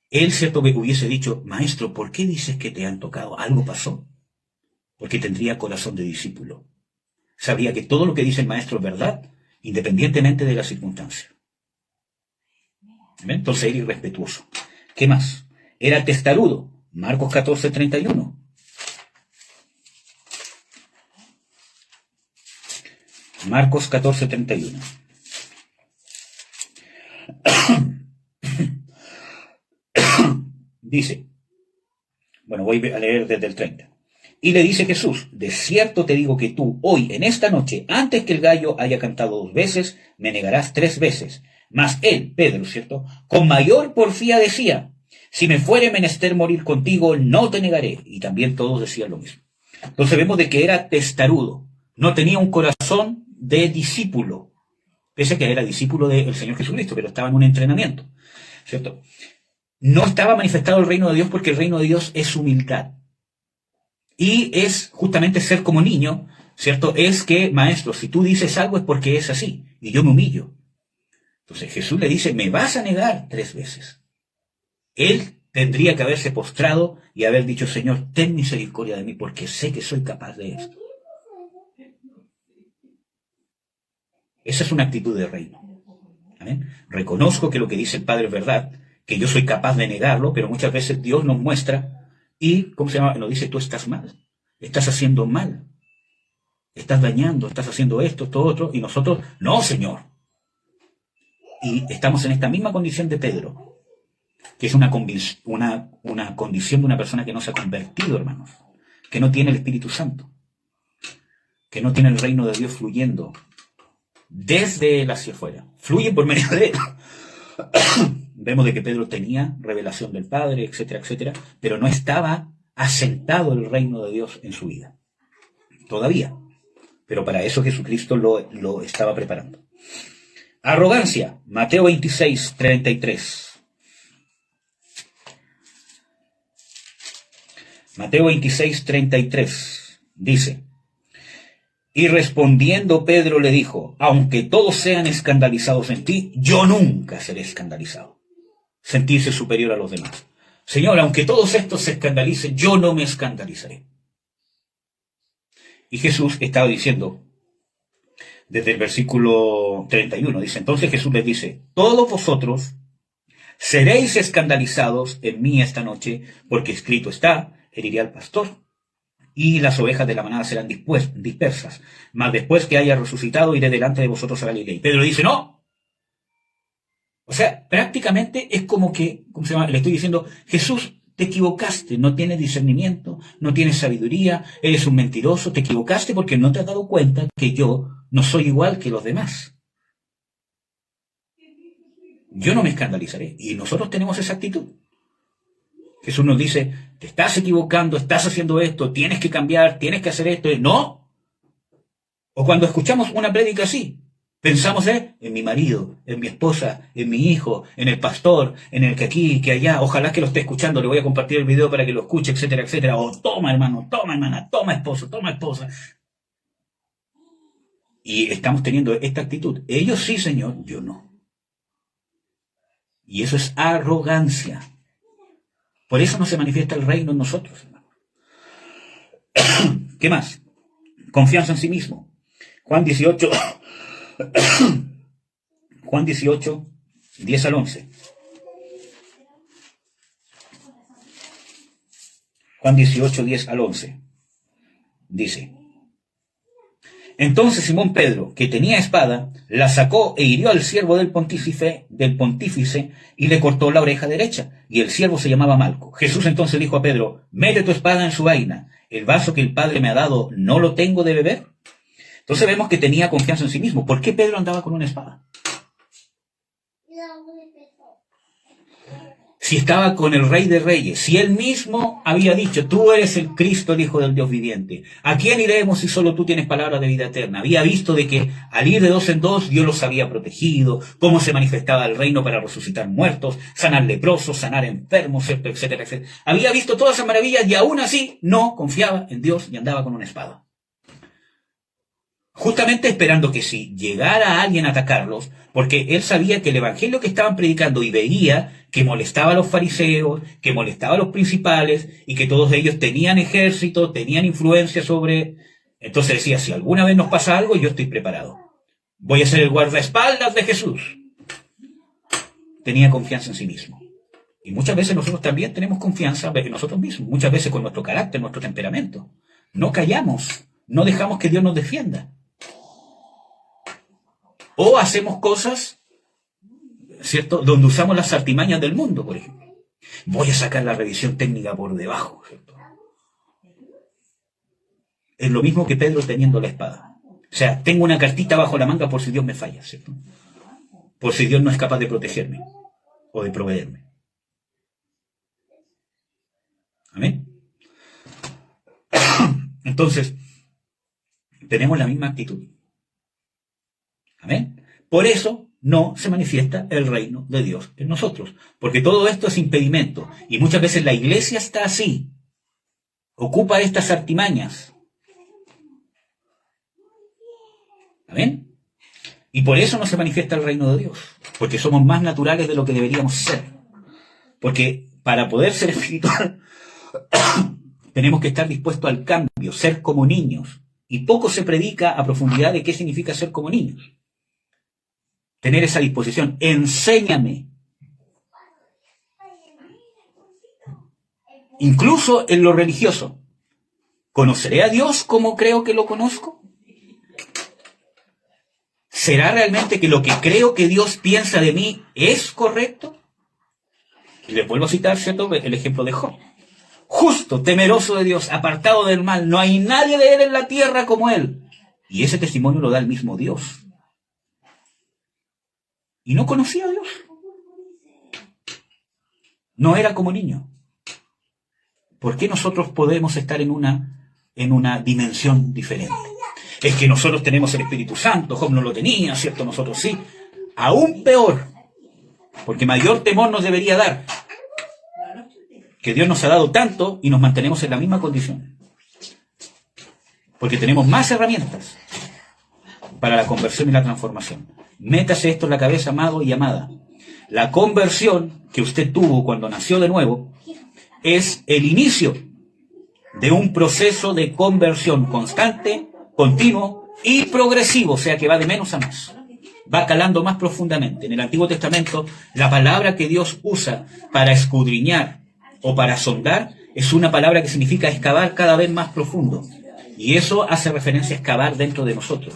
él cierto que hubiese dicho, maestro, ¿por qué dices que te han tocado? ¿Algo pasó? Porque tendría corazón de discípulo. Sabía que todo lo que dice el maestro es verdad, independientemente de la circunstancia. ¿Ven? Entonces era irrespetuoso. ¿Qué más? Era testarudo. Marcos 14:31. Marcos 14:31. Dice, bueno, voy a leer desde el 30. Y le dice Jesús, de cierto te digo que tú, hoy, en esta noche, antes que el gallo haya cantado 2 veces, me negarás 3 veces. Mas él, Pedro, ¿cierto?, con mayor porfía decía, si me fuere menester morir contigo, no te negaré. Y también todos decían lo mismo. Entonces vemos de que era testarudo, no tenía un corazón de discípulo, pese a que era discípulo del Señor Jesucristo, pero estaba en un entrenamiento, ¿cierto? No estaba manifestado el reino de Dios porque el reino de Dios es humildad. Y es justamente ser como niño, ¿cierto? Es que, maestro, si tú dices algo es porque es así, y yo me humillo. Entonces Jesús le dice, me vas a negar 3 veces. Él tendría que haberse postrado y haber dicho, Señor, ten misericordia de mí, porque sé que soy capaz de esto. Esa es una actitud de reino. ¿Amén? Reconozco que lo que dice el Padre es verdad, que yo soy capaz de negarlo, pero muchas veces Dios nos muestra y, ¿cómo se llama? Nos dice, tú estás mal, estás haciendo mal, estás dañando, estás haciendo esto otro, y nosotros, no, Señor. Y estamos en esta misma condición de Pedro, que es una condición de una persona que no se ha convertido, hermanos, que no tiene el Espíritu Santo, que no tiene el reino de Dios fluyendo desde él hacia afuera, fluye por medio de él. Vemos de que Pedro tenía revelación del Padre, etcétera, etcétera, pero no estaba asentado el reino de Dios en su vida. Todavía. Pero para eso Jesucristo lo estaba preparando. Arrogancia. Mateo 26:33. Mateo 26:33 dice, Y respondiendo Pedro le dijo, aunque todos sean escandalizados en ti, yo nunca seré escandalizado. Sentirse superior a los demás. Señor, aunque todos estos se escandalicen, yo no me escandalizaré. Y Jesús estaba diciendo, desde el versículo 31, dice, entonces Jesús les dice, todos vosotros seréis escandalizados en mí esta noche, porque escrito está, heriré al pastor, y las ovejas de la manada serán dispersas. Mas después que haya resucitado, iré delante de vosotros a Galilea. Y Pedro dice, no. O sea, prácticamente es como que, ¿cómo se llama? Le estoy diciendo, Jesús, te equivocaste, no tienes discernimiento, no tienes sabiduría, eres un mentiroso, te equivocaste porque no te has dado cuenta que yo no soy igual que los demás. Yo no me escandalizaré. Y nosotros tenemos esa actitud. Jesús nos dice, te estás equivocando, estás haciendo esto, tienes que cambiar, tienes que hacer esto. No. O cuando escuchamos una prédica así, pensamos en mi marido, en mi esposa, en mi hijo, en el pastor, en el que aquí, que allá, ojalá que lo esté escuchando, le voy a compartir el video para que lo escuche, etcétera, etcétera. O toma hermano, toma hermana, toma esposo, toma esposa. Y estamos teniendo esta actitud. Ellos sí, Señor, yo no. Y eso es arrogancia. Por eso no se manifiesta el reino en nosotros, hermano. ¿Qué más? Confianza en sí mismo. Juan 18, 10 al 11. Juan 18, 10 al 11. Dice, entonces Simón Pedro, que tenía espada, la sacó e hirió al siervo del pontífice y le cortó la oreja derecha, y el siervo se llamaba Malco. Jesús entonces dijo a Pedro, mete tu espada en su vaina, el vaso que el Padre me ha dado, ¿no lo tengo de beber? Entonces vemos que tenía confianza en sí mismo. ¿Por qué Pedro andaba con una espada? Si estaba con el Rey de Reyes, si él mismo había dicho, tú eres el Cristo, el Hijo del Dios viviente, ¿a quién iremos si solo tú tienes palabras de vida eterna? Había visto de que al ir de dos en dos, Dios los había protegido, cómo se manifestaba el reino para resucitar muertos, sanar leprosos, sanar enfermos, etcétera, etcétera. Había visto todas esas maravillas y aún así no confiaba en Dios y andaba con una espada. Justamente esperando que si llegara alguien a atacarlos, porque él sabía que el evangelio que estaban predicando y veía que molestaba a los fariseos, que molestaba a los principales y que todos ellos tenían ejército, tenían influencia sobre... Entonces decía, si alguna vez nos pasa algo, yo estoy preparado. Voy a ser el guardaespaldas de Jesús. Tenía confianza en sí mismo. Y muchas veces nosotros también tenemos confianza en nosotros mismos, muchas veces con nuestro carácter, nuestro temperamento. No callamos, no dejamos que Dios nos defienda. O hacemos cosas, ¿cierto?, donde usamos las artimañas del mundo, por ejemplo. Voy a sacar la revisión técnica por debajo, ¿cierto? Es lo mismo que Pedro teniendo la espada. O sea, tengo una cartita bajo la manga por si Dios me falla, ¿cierto? Por si Dios no es capaz de protegerme o de proveerme. ¿Amén? Entonces, tenemos la misma actitud. ¿Amén? Por eso no se manifiesta el reino de Dios en nosotros, porque todo esto es impedimento, y muchas veces la iglesia está así, ocupa estas artimañas. ¿Amén? Y por eso no se manifiesta el reino de Dios, porque somos más naturales de lo que deberíamos ser, porque para poder ser espiritual tenemos que estar dispuestos al cambio, ser como niños, y poco se predica a profundidad de qué significa ser como niños. Tener esa disposición. Enséñame. Incluso en lo religioso. ¿Conoceré a Dios como creo que lo conozco? ¿Será realmente que lo que creo que Dios piensa de mí es correcto? Y les vuelvo a citar, ¿cierto?, el ejemplo de Job. Justo, temeroso de Dios, apartado del mal. No hay nadie de él en la tierra como él. Y ese testimonio lo da el mismo Dios. Y no conocía a Dios. No era como niño. ¿Por qué nosotros podemos estar en una dimensión diferente? Es que nosotros tenemos el Espíritu Santo, Job no lo tenía, ¿cierto? Nosotros sí. Aún peor, porque mayor temor nos debería dar. Que Dios nos ha dado tanto y nos mantenemos en la misma condición. Porque tenemos más herramientas para la conversión y la transformación. Métase esto en la cabeza, amado y amada. La conversión que usted tuvo cuando nació de nuevo es el inicio de un proceso de conversión constante, continuo y progresivo, o sea que va de menos a más. Va calando más profundamente. En el Antiguo Testamento, la palabra que Dios usa para escudriñar o para sondar es una palabra que significa excavar cada vez más profundo. Y eso hace referencia a excavar dentro de nosotros.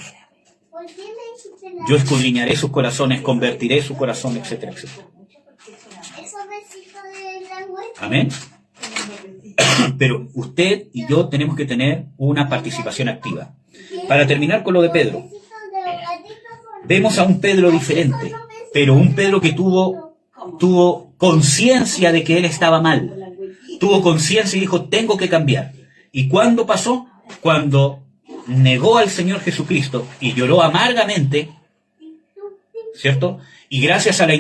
Yo escudriñaré sus corazones, convertiré su corazón, etcétera, etcétera. Amén. Pero usted y yo tenemos que tener una participación activa. Para terminar con lo de Pedro, vemos a un Pedro diferente, pero un Pedro que tuvo conciencia de que él estaba mal. Tuvo conciencia y dijo, tengo que cambiar. ¿Y cuándo pasó? Cuando negó al Señor Jesucristo y lloró amargamente, ¿cierto? Y gracias a la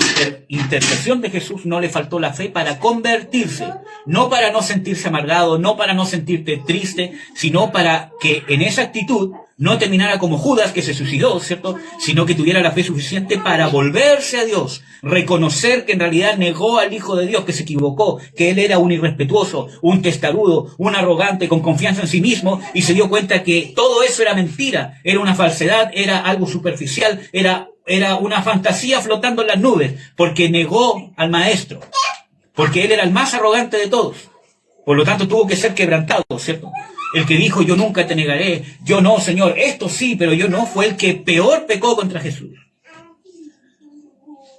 intercesión de Jesús no le faltó la fe para convertirse. No para no sentirse amargado, no para no sentirte triste, sino para que en esa actitud no terminara como Judas, que se suicidó, ¿cierto? Sino que tuviera la fe suficiente para volverse a Dios, reconocer que en realidad negó al Hijo de Dios, que se equivocó, que él era un irrespetuoso, un testarudo, un arrogante, con confianza en sí mismo, y se dio cuenta que todo eso era mentira, era una falsedad, era algo superficial, era una fantasía flotando en las nubes, porque negó al Maestro, porque él era el más arrogante de todos. Por lo tanto, tuvo que ser quebrantado, ¿cierto? El que dijo, yo nunca te negaré, yo no, Señor, esto sí, pero yo no, fue el que peor pecó contra Jesús.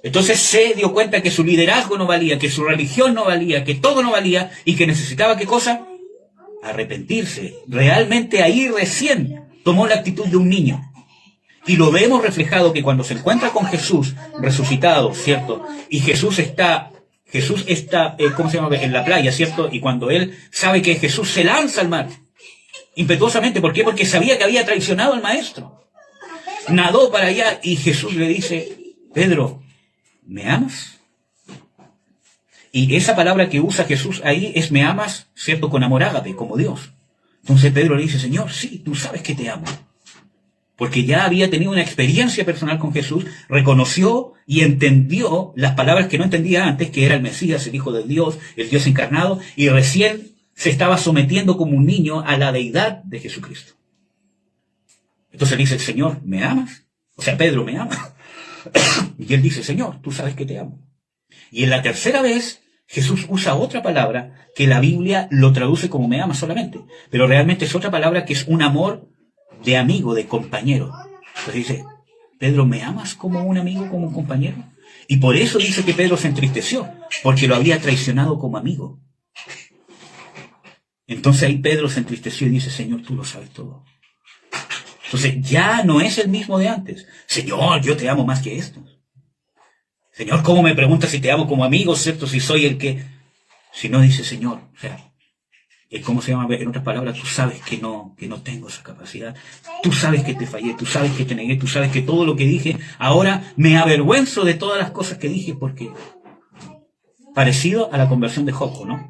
Entonces se dio cuenta que su liderazgo no valía, que su religión no valía, que todo no valía, y que necesitaba, ¿qué cosa? Arrepentirse. Realmente ahí recién tomó la actitud de un niño. Y lo vemos reflejado que cuando se encuentra con Jesús resucitado, ¿cierto? Y Jesús está, ¿cómo se llama? En la playa, ¿cierto? Y cuando él sabe que Jesús se lanza al mar, impetuosamente. ¿Por qué? Porque sabía que había traicionado al Maestro. Nadó para allá y Jesús le dice, Pedro, ¿me amas? Y esa palabra que usa Jesús ahí es me amas, ¿cierto? Con amor ágape, como Dios. Entonces Pedro le dice, Señor, sí, tú sabes que te amo. Porque ya había tenido una experiencia personal con Jesús, reconoció y entendió las palabras que no entendía antes, que era el Mesías, el Hijo de Dios, el Dios encarnado, y recién se estaba sometiendo como un niño a la deidad de Jesucristo. Entonces le dice, Señor, ¿me amas? O sea, Pedro, ¿me ama? Y él dice, Señor, tú sabes que te amo. Y en la tercera vez, Jesús usa otra palabra que la Biblia lo traduce como me ama solamente, pero realmente es otra palabra que es un amor de amigo, de compañero. Entonces dice, Pedro, ¿me amas como un amigo, como un compañero? Y por eso dice que Pedro se entristeció, porque lo había traicionado como amigo. Entonces ahí Pedro se entristeció y dice, Señor, tú lo sabes todo. Entonces ya no es el mismo de antes. Señor, yo te amo más que esto. Señor, ¿cómo me preguntas si te amo como amigo, cierto? Si soy el que... Si no dice, Señor, o sea, ¿cómo se llama? En otras palabras, tú sabes que no tengo esa capacidad. Tú sabes que te fallé, tú sabes que te negué, tú sabes que todo lo que dije, ahora me avergüenzo de todas las cosas que dije porque... Parecido a la conversión de Job, ¿no?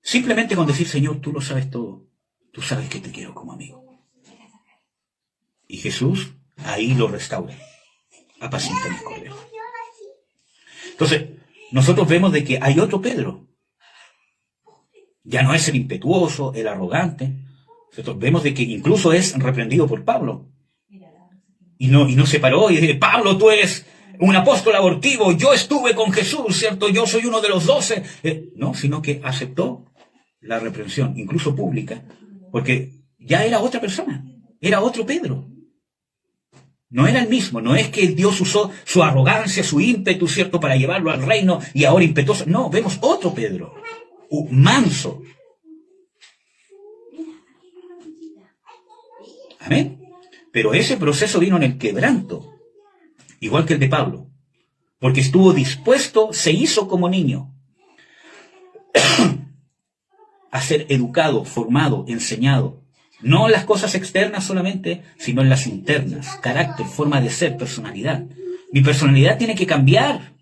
Simplemente con decir, Señor, tú lo sabes todo. Tú sabes que te quiero como amigo. Y Jesús ahí lo restaura. Apacienta mis corderos. Entonces, nosotros vemos de que hay otro Pedro. Ya no es el impetuoso, el arrogante. Nosotros vemos de que incluso es reprendido por Pablo. Y no se paró y dice, Pablo, tú eres un apóstol abortivo, yo estuve con Jesús, ¿cierto? Yo soy uno de los 12. No, sino que aceptó la reprensión, incluso pública, porque ya era otra persona, era otro Pedro. No era el mismo, no es que Dios usó su arrogancia, su ímpetu, ¿cierto?, para llevarlo al reino y ahora impetuoso. No, vemos otro Pedro, manso. Amén. Pero ese proceso vino en el quebranto, igual que el de Pablo, porque estuvo dispuesto, se hizo como niño, a ser educado, formado, enseñado. No en las cosas externas solamente, sino en las internas. Carácter, forma de ser, personalidad. Mi personalidad tiene que cambiar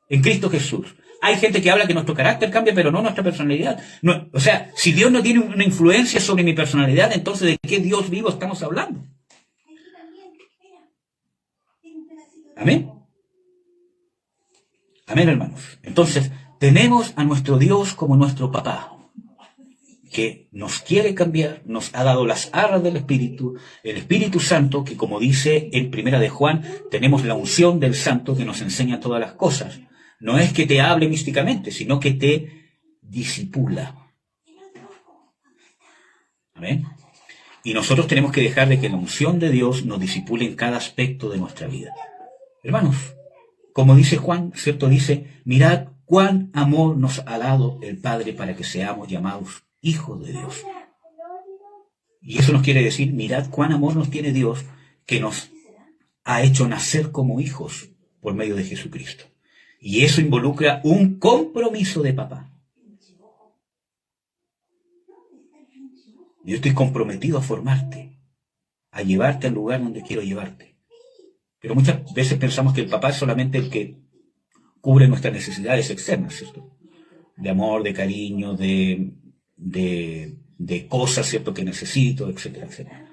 en Cristo Jesús. Hay gente que habla que nuestro carácter cambia, pero no nuestra personalidad. No, o sea, si Dios no tiene una influencia sobre mi personalidad, entonces ¿de qué Dios vivo estamos hablando? Amén. Amén, hermanos. Entonces, tenemos a nuestro Dios como nuestro papá, que nos quiere cambiar, nos ha dado las arras del Espíritu, el Espíritu Santo, que como dice en Primera de Juan, tenemos la unción del Santo que nos enseña todas las cosas. No es que te hable místicamente, sino que te disipula. Amén. Y nosotros tenemos que dejar de que la unción de Dios nos disipule en cada aspecto de nuestra vida. Hermanos, como dice Juan, ¿cierto? Dice, mirad cuán amor nos ha dado el Padre para que seamos llamados hijos de Dios. Y eso nos quiere decir, mirad cuán amor nos tiene Dios, que nos ha hecho nacer como hijos por medio de Jesucristo. Y eso involucra un compromiso de papá. Yo estoy comprometido a formarte, a llevarte al lugar donde quiero llevarte. Pero muchas veces pensamos que el papá es solamente el que cubre nuestras necesidades externas, ¿cierto? De amor, de cariño, de cosas, ¿cierto?, que necesito, etcétera, etcétera.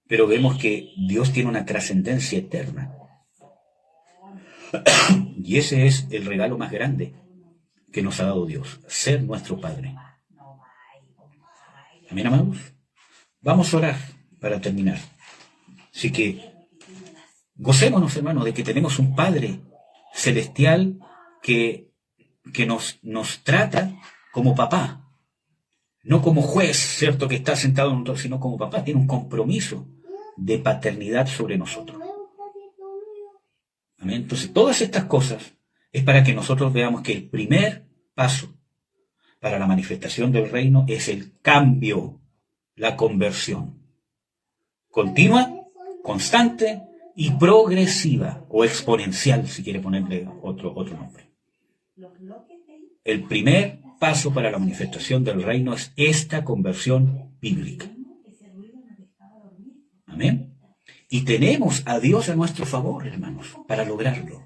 Pero vemos que Dios tiene una trascendencia eterna. Y ese es el regalo más grande que nos ha dado Dios, ser nuestro Padre. Amén, amados. Vamos a orar para terminar. Así que gocémonos, hermanos, de que tenemos un Padre celestial que nos trata como papá. No como juez, ¿cierto?, que está sentado en un trono, sino como papá. Tiene un compromiso de paternidad sobre nosotros. Amén. Entonces, todas estas cosas es para que nosotros veamos que el primer paso para la manifestación del reino es el cambio, la conversión. Continua, constante y progresiva, o exponencial, si quiere ponerle otro nombre. El primer paso para la manifestación del reino es esta conversión bíblica. Amén. Y tenemos a Dios a nuestro favor, hermanos, para lograrlo.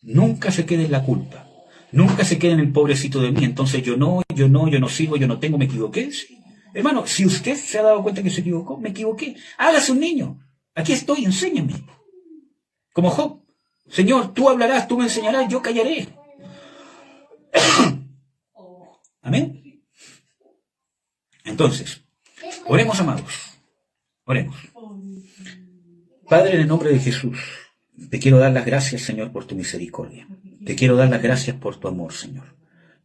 Nunca se quede en la culpa. Nunca se quede en el pobrecito de mí. Entonces yo no sirvo, yo no tengo, me equivoqué. Sí. Hermano, si usted se ha dado cuenta que se equivocó, me equivoqué. Hágase un niño. Aquí estoy, enséñame. Como Job. Señor, tú hablarás, tú me enseñarás, yo callaré. Amén. Entonces, oremos, amados. Oremos. Padre, en el nombre de Jesús, te quiero dar las gracias, Señor, por tu misericordia. Te quiero dar las gracias por tu amor, Señor.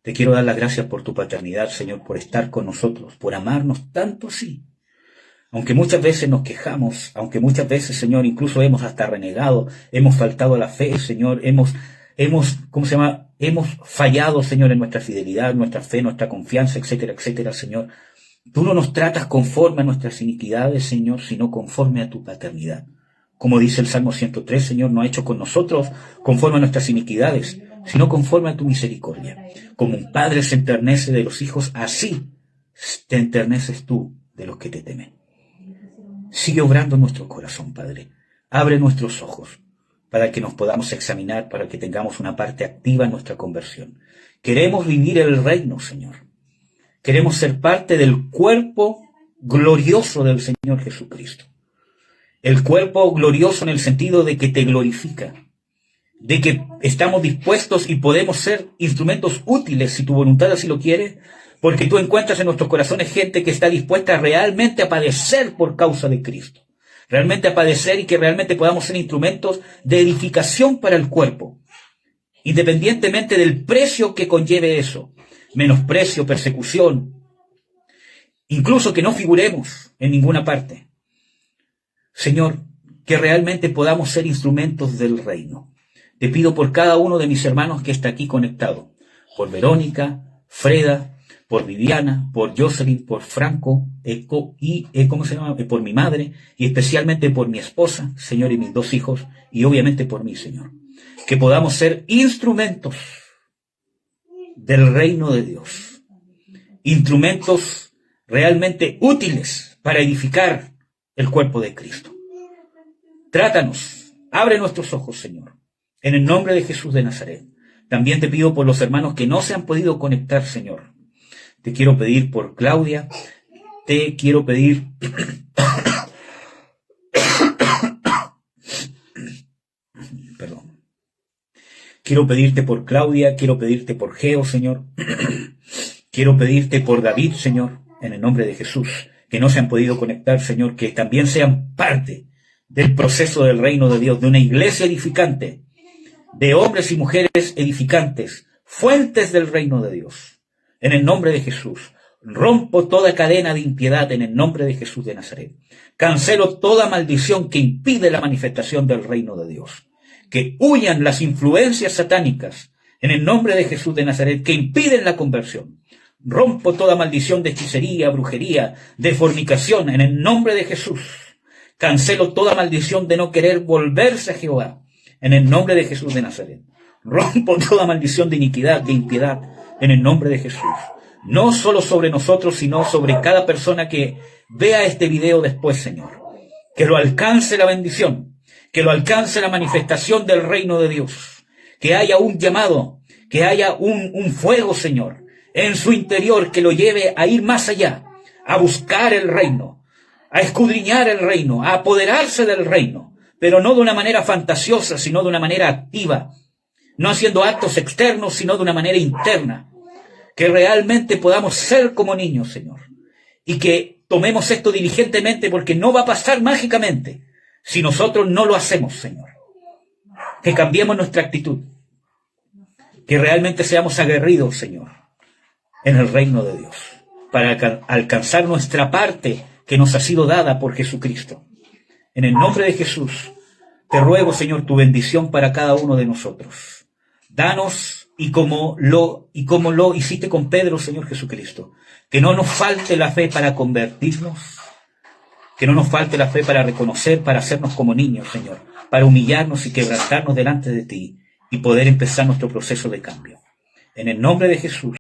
Te quiero dar las gracias por tu paternidad, Señor, por estar con nosotros, por amarnos tanto así. Aunque muchas veces nos quejamos, aunque muchas veces, Señor, incluso hemos hasta renegado, hemos faltado a la fe, Señor, hemos fallado, Señor, en nuestra fidelidad, nuestra fe, nuestra confianza, etcétera, etcétera, Señor. Tú no nos tratas conforme a nuestras iniquidades, Señor, sino conforme a tu paternidad. Como dice el Salmo 103, Señor, no ha hecho con nosotros conforme a nuestras iniquidades, sino conforme a tu misericordia. Como un padre se enternece de los hijos, así te enterneces tú de los que te temen. Sigue obrando en nuestro corazón, Padre. Abre nuestros ojos para que nos podamos examinar, para que tengamos una parte activa en nuestra conversión. Queremos vivir el reino, Señor. Queremos ser parte del cuerpo glorioso del Señor Jesucristo. El cuerpo glorioso en el sentido de que te glorifica, de que estamos dispuestos y podemos ser instrumentos útiles, si tu voluntad así lo quiere, porque tú encuentras en nuestros corazones gente que está dispuesta realmente a padecer por causa de Cristo, realmente a padecer y que realmente podamos ser instrumentos de edificación para el cuerpo, independientemente del precio que conlleve eso, menosprecio, persecución, incluso que no figuremos en ninguna parte. Señor, que realmente podamos ser instrumentos del reino. Te pido por cada uno de mis hermanos que está aquí conectado, por Verónica, Freda, por Viviana, por Jocelyn, por Franco, por mi madre, y especialmente por mi esposa, Señor, y mis 2 hijos, y obviamente por mí, Señor. Que podamos ser instrumentos del reino de Dios. Instrumentos realmente útiles para edificar el cuerpo de Cristo. Trátanos, abre nuestros ojos, Señor. En el nombre de Jesús de Nazaret, También te pido por los hermanos que no se han podido conectar, Señor. Te quiero pedir por Claudia, te quiero pedir perdón. Quiero pedirte por Claudia, quiero pedirte por Geo, Señor. Quiero pedirte por David, Señor, en el nombre de Jesús, que no se han podido conectar, Señor, que también sean parte del proceso del reino de Dios, de una iglesia edificante, de hombres y mujeres edificantes, fuentes del reino de Dios. En el nombre de Jesús, rompo toda cadena de impiedad en el nombre de Jesús de Nazaret. Cancelo toda maldición que impide la manifestación del reino de Dios. Que huyan las influencias satánicas en el nombre de Jesús de Nazaret que impiden la conversión. Rompo toda maldición de hechicería, brujería, de fornicación en el nombre de Jesús. Cancelo toda maldición de no querer volverse a Jehová en el nombre de Jesús de Nazaret. Rompo toda maldición de iniquidad, de impiedad en el nombre de Jesús. No solo sobre nosotros, sino sobre cada persona que vea este video después, Señor. Que lo alcance la bendición, que lo alcance la manifestación del reino de Dios. Que haya un llamado, que haya un fuego, Señor, en su interior que lo lleve a ir más allá, a buscar el reino, a escudriñar el reino, a apoderarse del reino, pero no de una manera fantasiosa, sino de una manera activa, no haciendo actos externos, sino de una manera interna. Que realmente podamos ser como niños, Señor, y que tomemos esto diligentemente, porque no va a pasar mágicamente si nosotros no lo hacemos, Señor. Que cambiemos nuestra actitud, que realmente seamos aguerridos, Señor, en el reino de Dios, para alcanzar nuestra parte que nos ha sido dada por Jesucristo. En el nombre de Jesús, te ruego, Señor, tu bendición para cada uno de nosotros. Danos, y como lo hiciste con Pedro, Señor Jesucristo, que no nos falte la fe para convertirnos, que no nos falte la fe para reconocer, para hacernos como niños, Señor, para humillarnos y quebrantarnos delante de ti y poder empezar nuestro proceso de cambio. En el nombre de Jesús.